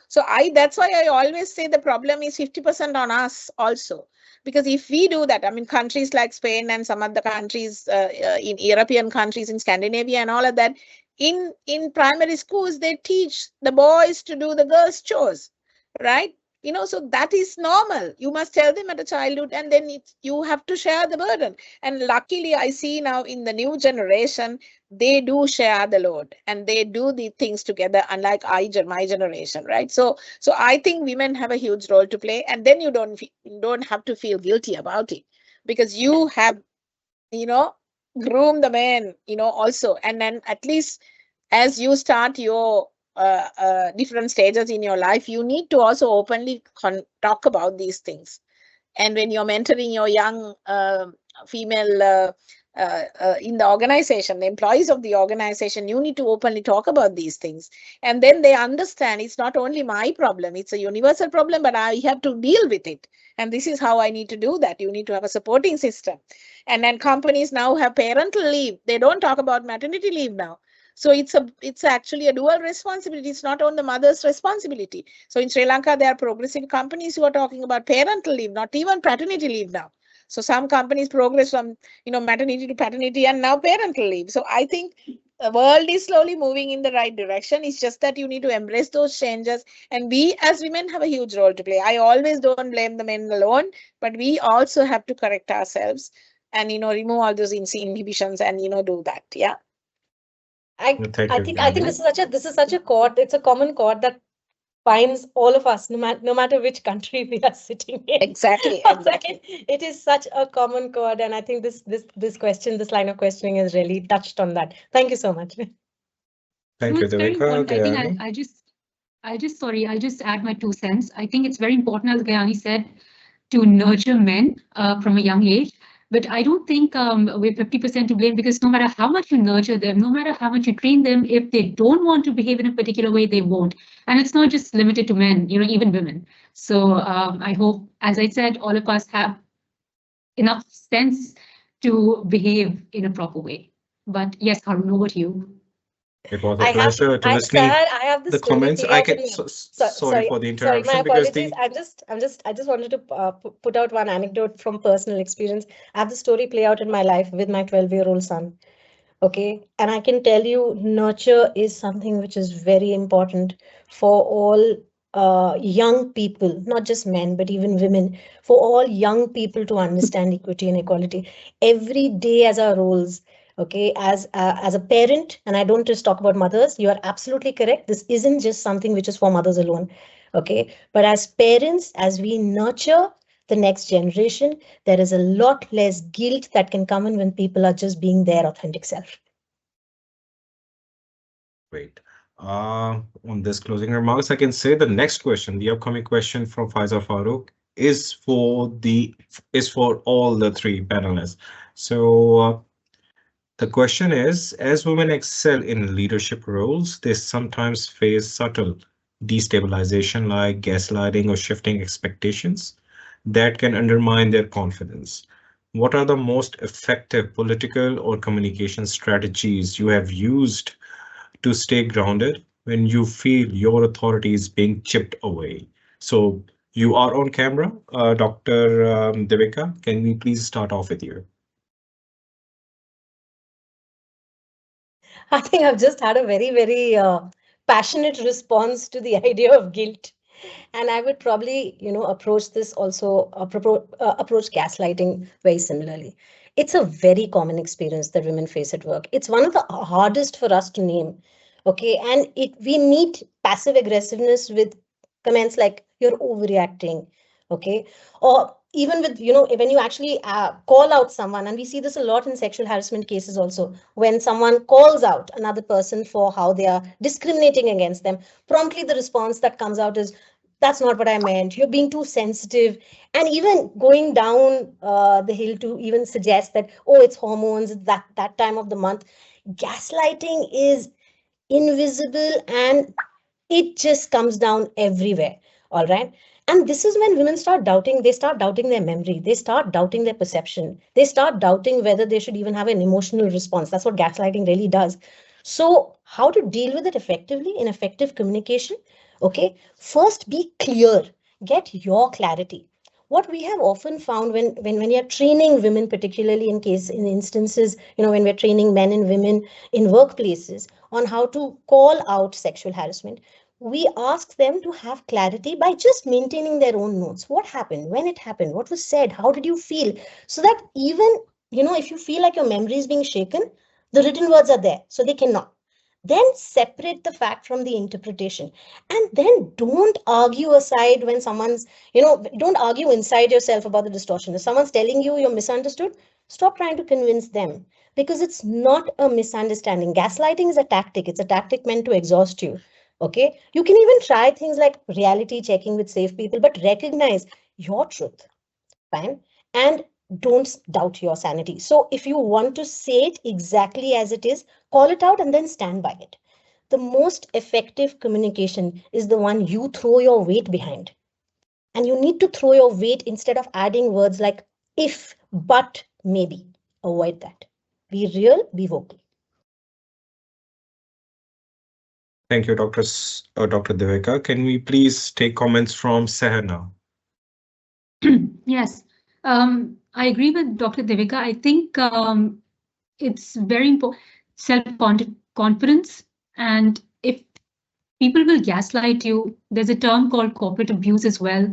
so that's why I always say the problem is 50% on us also, because if we do that, I mean, countries like Spain and some other countries, in European countries, in Scandinavia and all of that, in primary schools they teach the boys to do the girls chores, right? So that is normal. You must tell them at a childhood, and then you have to share the burden. And luckily I see now in the new generation, they do share the load and they do the things together, unlike my generation, right? So I think women have a huge role to play, and then you don't have to feel guilty about it, because you have, you know groom the men, also. And then at least as you start your different stages in your life, you need to also openly talk about these things. And when you're mentoring your young female in the organization, the employees of the organization, you need to openly talk about these things. And then they understand it's not only my problem, it's a universal problem, but I have to deal with it. And this is how I need to do that. You need to have a supporting system. And then companies now have parental leave. They don't talk about maternity leave now. So it's actually a dual responsibility. It's not on the mother's responsibility. So in Sri Lanka, there are progressive companies who are talking about parental leave, not even paternity leave now. So some companies progress from maternity to paternity and now parental leave. So I think the world is slowly moving in the right direction. It's just that you need to embrace those changes, and we as women have a huge role to play. I always don't blame the men alone, but we also have to correct ourselves and remove all those inhibitions and do that. Yeah. I Thank I you, think I think Gayani. this is such a chord. It's a common chord that binds all of us, no matter which country we are sitting in. Exactly. All Exactly. right. It is such a common chord, and I think this line of questioning has really touched on that. Thank you so much. Thank No, you, it's very Devika. important. I think Gayani. I'll just add my 2 cents. I think it's very important, as Gayani said, to nurture men from a young age. But I don't think we're 50% to blame, because no matter how much you nurture them, no matter how much you train them, if they don't want to behave in a particular way, they won't. And it's not just limited to men, even women. So I hope, as I said, all of us have enough sense to behave in a proper way. But yes, Harun, over to you. It was a I have pleasure to Sir, listening I have the the story comments. play I out can in my. sorry for the Sorry, my interruption because apologies. the I just wanted to put out one anecdote from personal experience. I have the story play out in my life with my 12-year-old son. Okay, and I can tell you, nurture is something which is very important for all young people, not just men, but even women, for all young people to understand equity and equality every day as our roles. Okay, as a parent, and I don't just talk about mothers. You are absolutely correct. This isn't just something which is for mothers alone. Okay, but as parents, as we nurture the next generation, there is a lot less guilt that can come in when people are just being their authentic self. Wait. On this closing remarks, I can say the next question, the upcoming question from Faiza Farooq, is for all the three panelists. So the question is, as women excel in leadership roles, they sometimes face subtle destabilization like gaslighting or shifting expectations that can undermine their confidence. What are the most effective political or communication strategies you have used to stay grounded when you feel your authority is being chipped away? So you are on camera, Dr. Devika. Can we please start off with you? I think I've just had a very, very passionate response to the idea of guilt. And I would probably, approach this also, approach gaslighting very similarly. It's a very common experience that women face at work. It's one of the hardest for us to name. Okay. And we meet passive aggressiveness with comments like, you're overreacting. Okay. Or even with, when you actually call out someone, and we see this a lot in sexual harassment cases also, when someone calls out another person for how they are discriminating against them, promptly the response that comes out is, that's not what I meant. You're being too sensitive. And even going down the hill to even suggest that, oh, it's hormones, it's that time of the month. Gaslighting is invisible, and it just comes down everywhere. All right. And this is when women start doubting. They start doubting their memory. They start doubting their perception. They start doubting whether they should even have an emotional response. That's what gaslighting really does. So, how to deal with it effectively in effective communication? Okay. First, be clear. Get your clarity. What we have often found when you're training women, particularly in instances, when we're training men and women in workplaces on how to call out sexual harassment, we ask them to have clarity by just maintaining their own notes. What happened, when it happened, what was said, how did you feel? So that even, if you feel like your memory is being shaken, the written words are there, so they cannot. Then separate the fact from the interpretation. And then don't argue aside when someone's, don't argue inside yourself about the distortion. If someone's telling you you're misunderstood, stop trying to convince them, because it's not a misunderstanding. Gaslighting is a tactic. It's a tactic meant to exhaust you. Okay. You can even try things like reality checking with safe people, but recognize your truth. Fine. And don't doubt your sanity. So if you want to say it exactly as it is, call it out and then stand by it. The most effective communication is the one you throw your weight behind. And you need to throw your weight instead of adding words like if, but, maybe. Avoid that. Be real, be vocal. Thank you, Dr. Devika. Can we please take comments from Sehana? Yes, I agree with Dr. Devika. I think it's very important, self-confidence. And if people will gaslight you, there's a term called corporate abuse as well.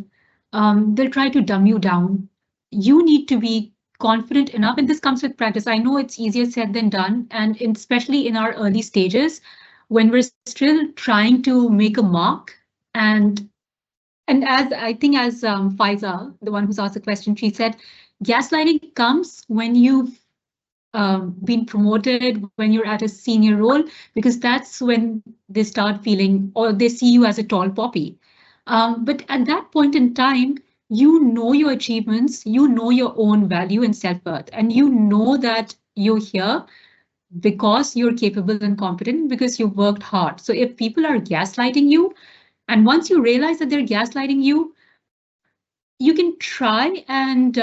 They'll try to dumb you down. You need to be confident enough, and this comes with practice. I know it's easier said than done, and especially in our early stages when we're still trying to make a mark. And as I think, as Faiza, the one who's asked the question, she said, gaslighting comes when you've been promoted, when you're at a senior role, because that's when they start feeling or they see you as a tall poppy. But at that point in time, you know your achievements, you know your own value and self-worth, and you know that you're here because you're capable and competent, because you've worked hard. So if people are gaslighting you, and once you realize that they're gaslighting you can try and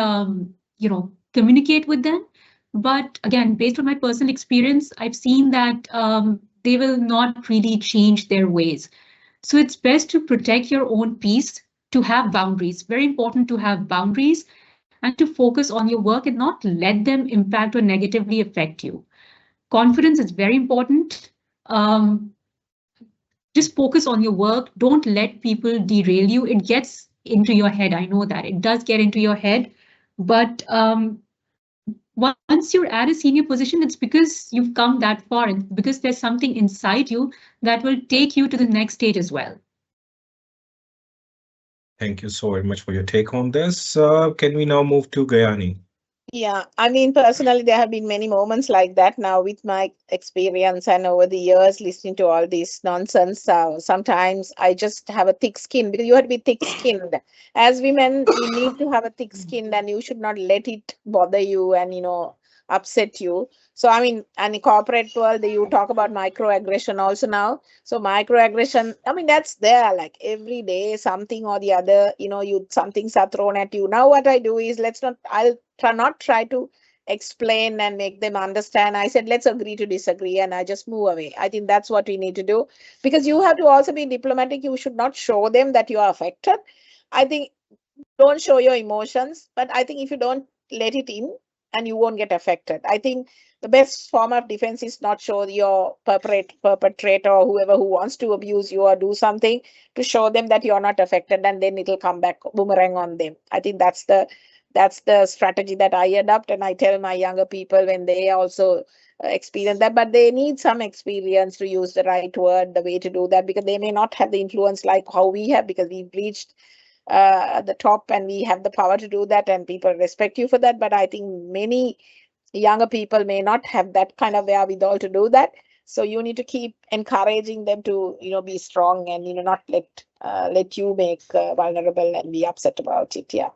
communicate with them. But again, based on my personal experience, I've seen that they will not really change their ways. So it's best to protect your own peace, to have boundaries. Very important to have boundaries and to focus on your work and not let them impact or negatively affect you. Confidence is very important. Just focus on your work. Don't let people derail you. It gets into your head. I know that it does get into your head. But once you're at a senior position, it's because you've come that far and because there's something inside you that will take you to the next stage as well. Thank you so very much for your take on this. Can we now move to Gayani? Yeah, I mean, personally, there have been many moments like that now with my experience and over the years listening to all this nonsense. Sometimes I just have a thick skin because you have to be thick skinned. As women, we need to have a thick skin and you should not let it bother you and, upset you. So, I mean, and in corporate world, you talk about microaggression also now. So, microaggression, I mean, that's there like every day, something or the other, some things are thrown at you. Now, what I do is I'll try to explain and make them understand. I said, let's agree to disagree, and I just move away. I think that's what we need to do because you have to also be diplomatic. You should not show them that you are affected. I think don't show your emotions, but I think if you don't let it in and you won't get affected. I think the best form of defense is not show your perpetrator or whoever who wants to abuse you or do something to show them that you're not affected, and then it'll come back boomerang on them. I think that's the strategy that I adopt, and I tell my younger people when they also experience that, but they need some experience to use the right word, the way to do that, because they may not have the influence like how we have, because we've reached at the top and we have the power to do that and people respect you for that. But I think many younger people may not have that kind of wherewithal to do that. So you need to keep encouraging them to, be strong and, not let you make vulnerable and be upset about it. Yeah.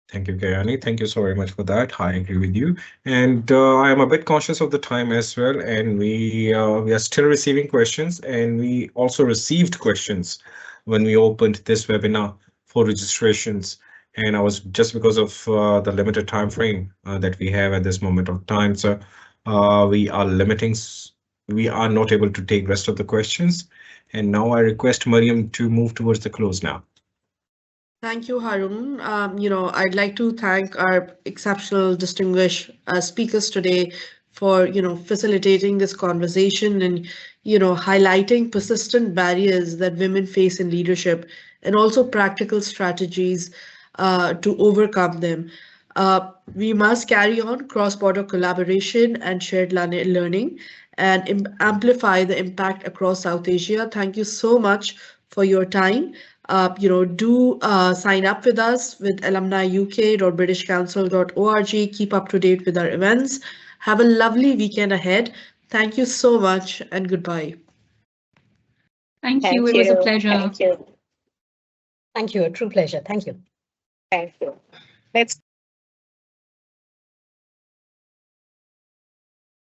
Thank you, Gayani. Thank you so very much for that. I agree with you. And I am a bit conscious of the time as well. And we are still receiving questions. And we also received questions when we opened this webinar for registrations. And I was just because of the limited time frame that we have at this moment of time. So we are we are not able to take rest of the questions. And now I request Mariam to move towards the close now. Thank you, Harun. I'd like to thank our exceptional, distinguished speakers today for, facilitating this conversation and, highlighting persistent barriers that women face in leadership and also practical strategies to overcome them. We must carry on cross-border collaboration and shared learning and amplify the impact across South Asia. Thank you so much for your time. Do sign up with us with alumniuk.britishcouncil.org. Keep up to date with our events. Have a lovely weekend ahead. Thank you so much and goodbye. Thank you. Thank It was a you. pleasure. Thank you. Thank you. A true pleasure. Thank you. Thank you. Let's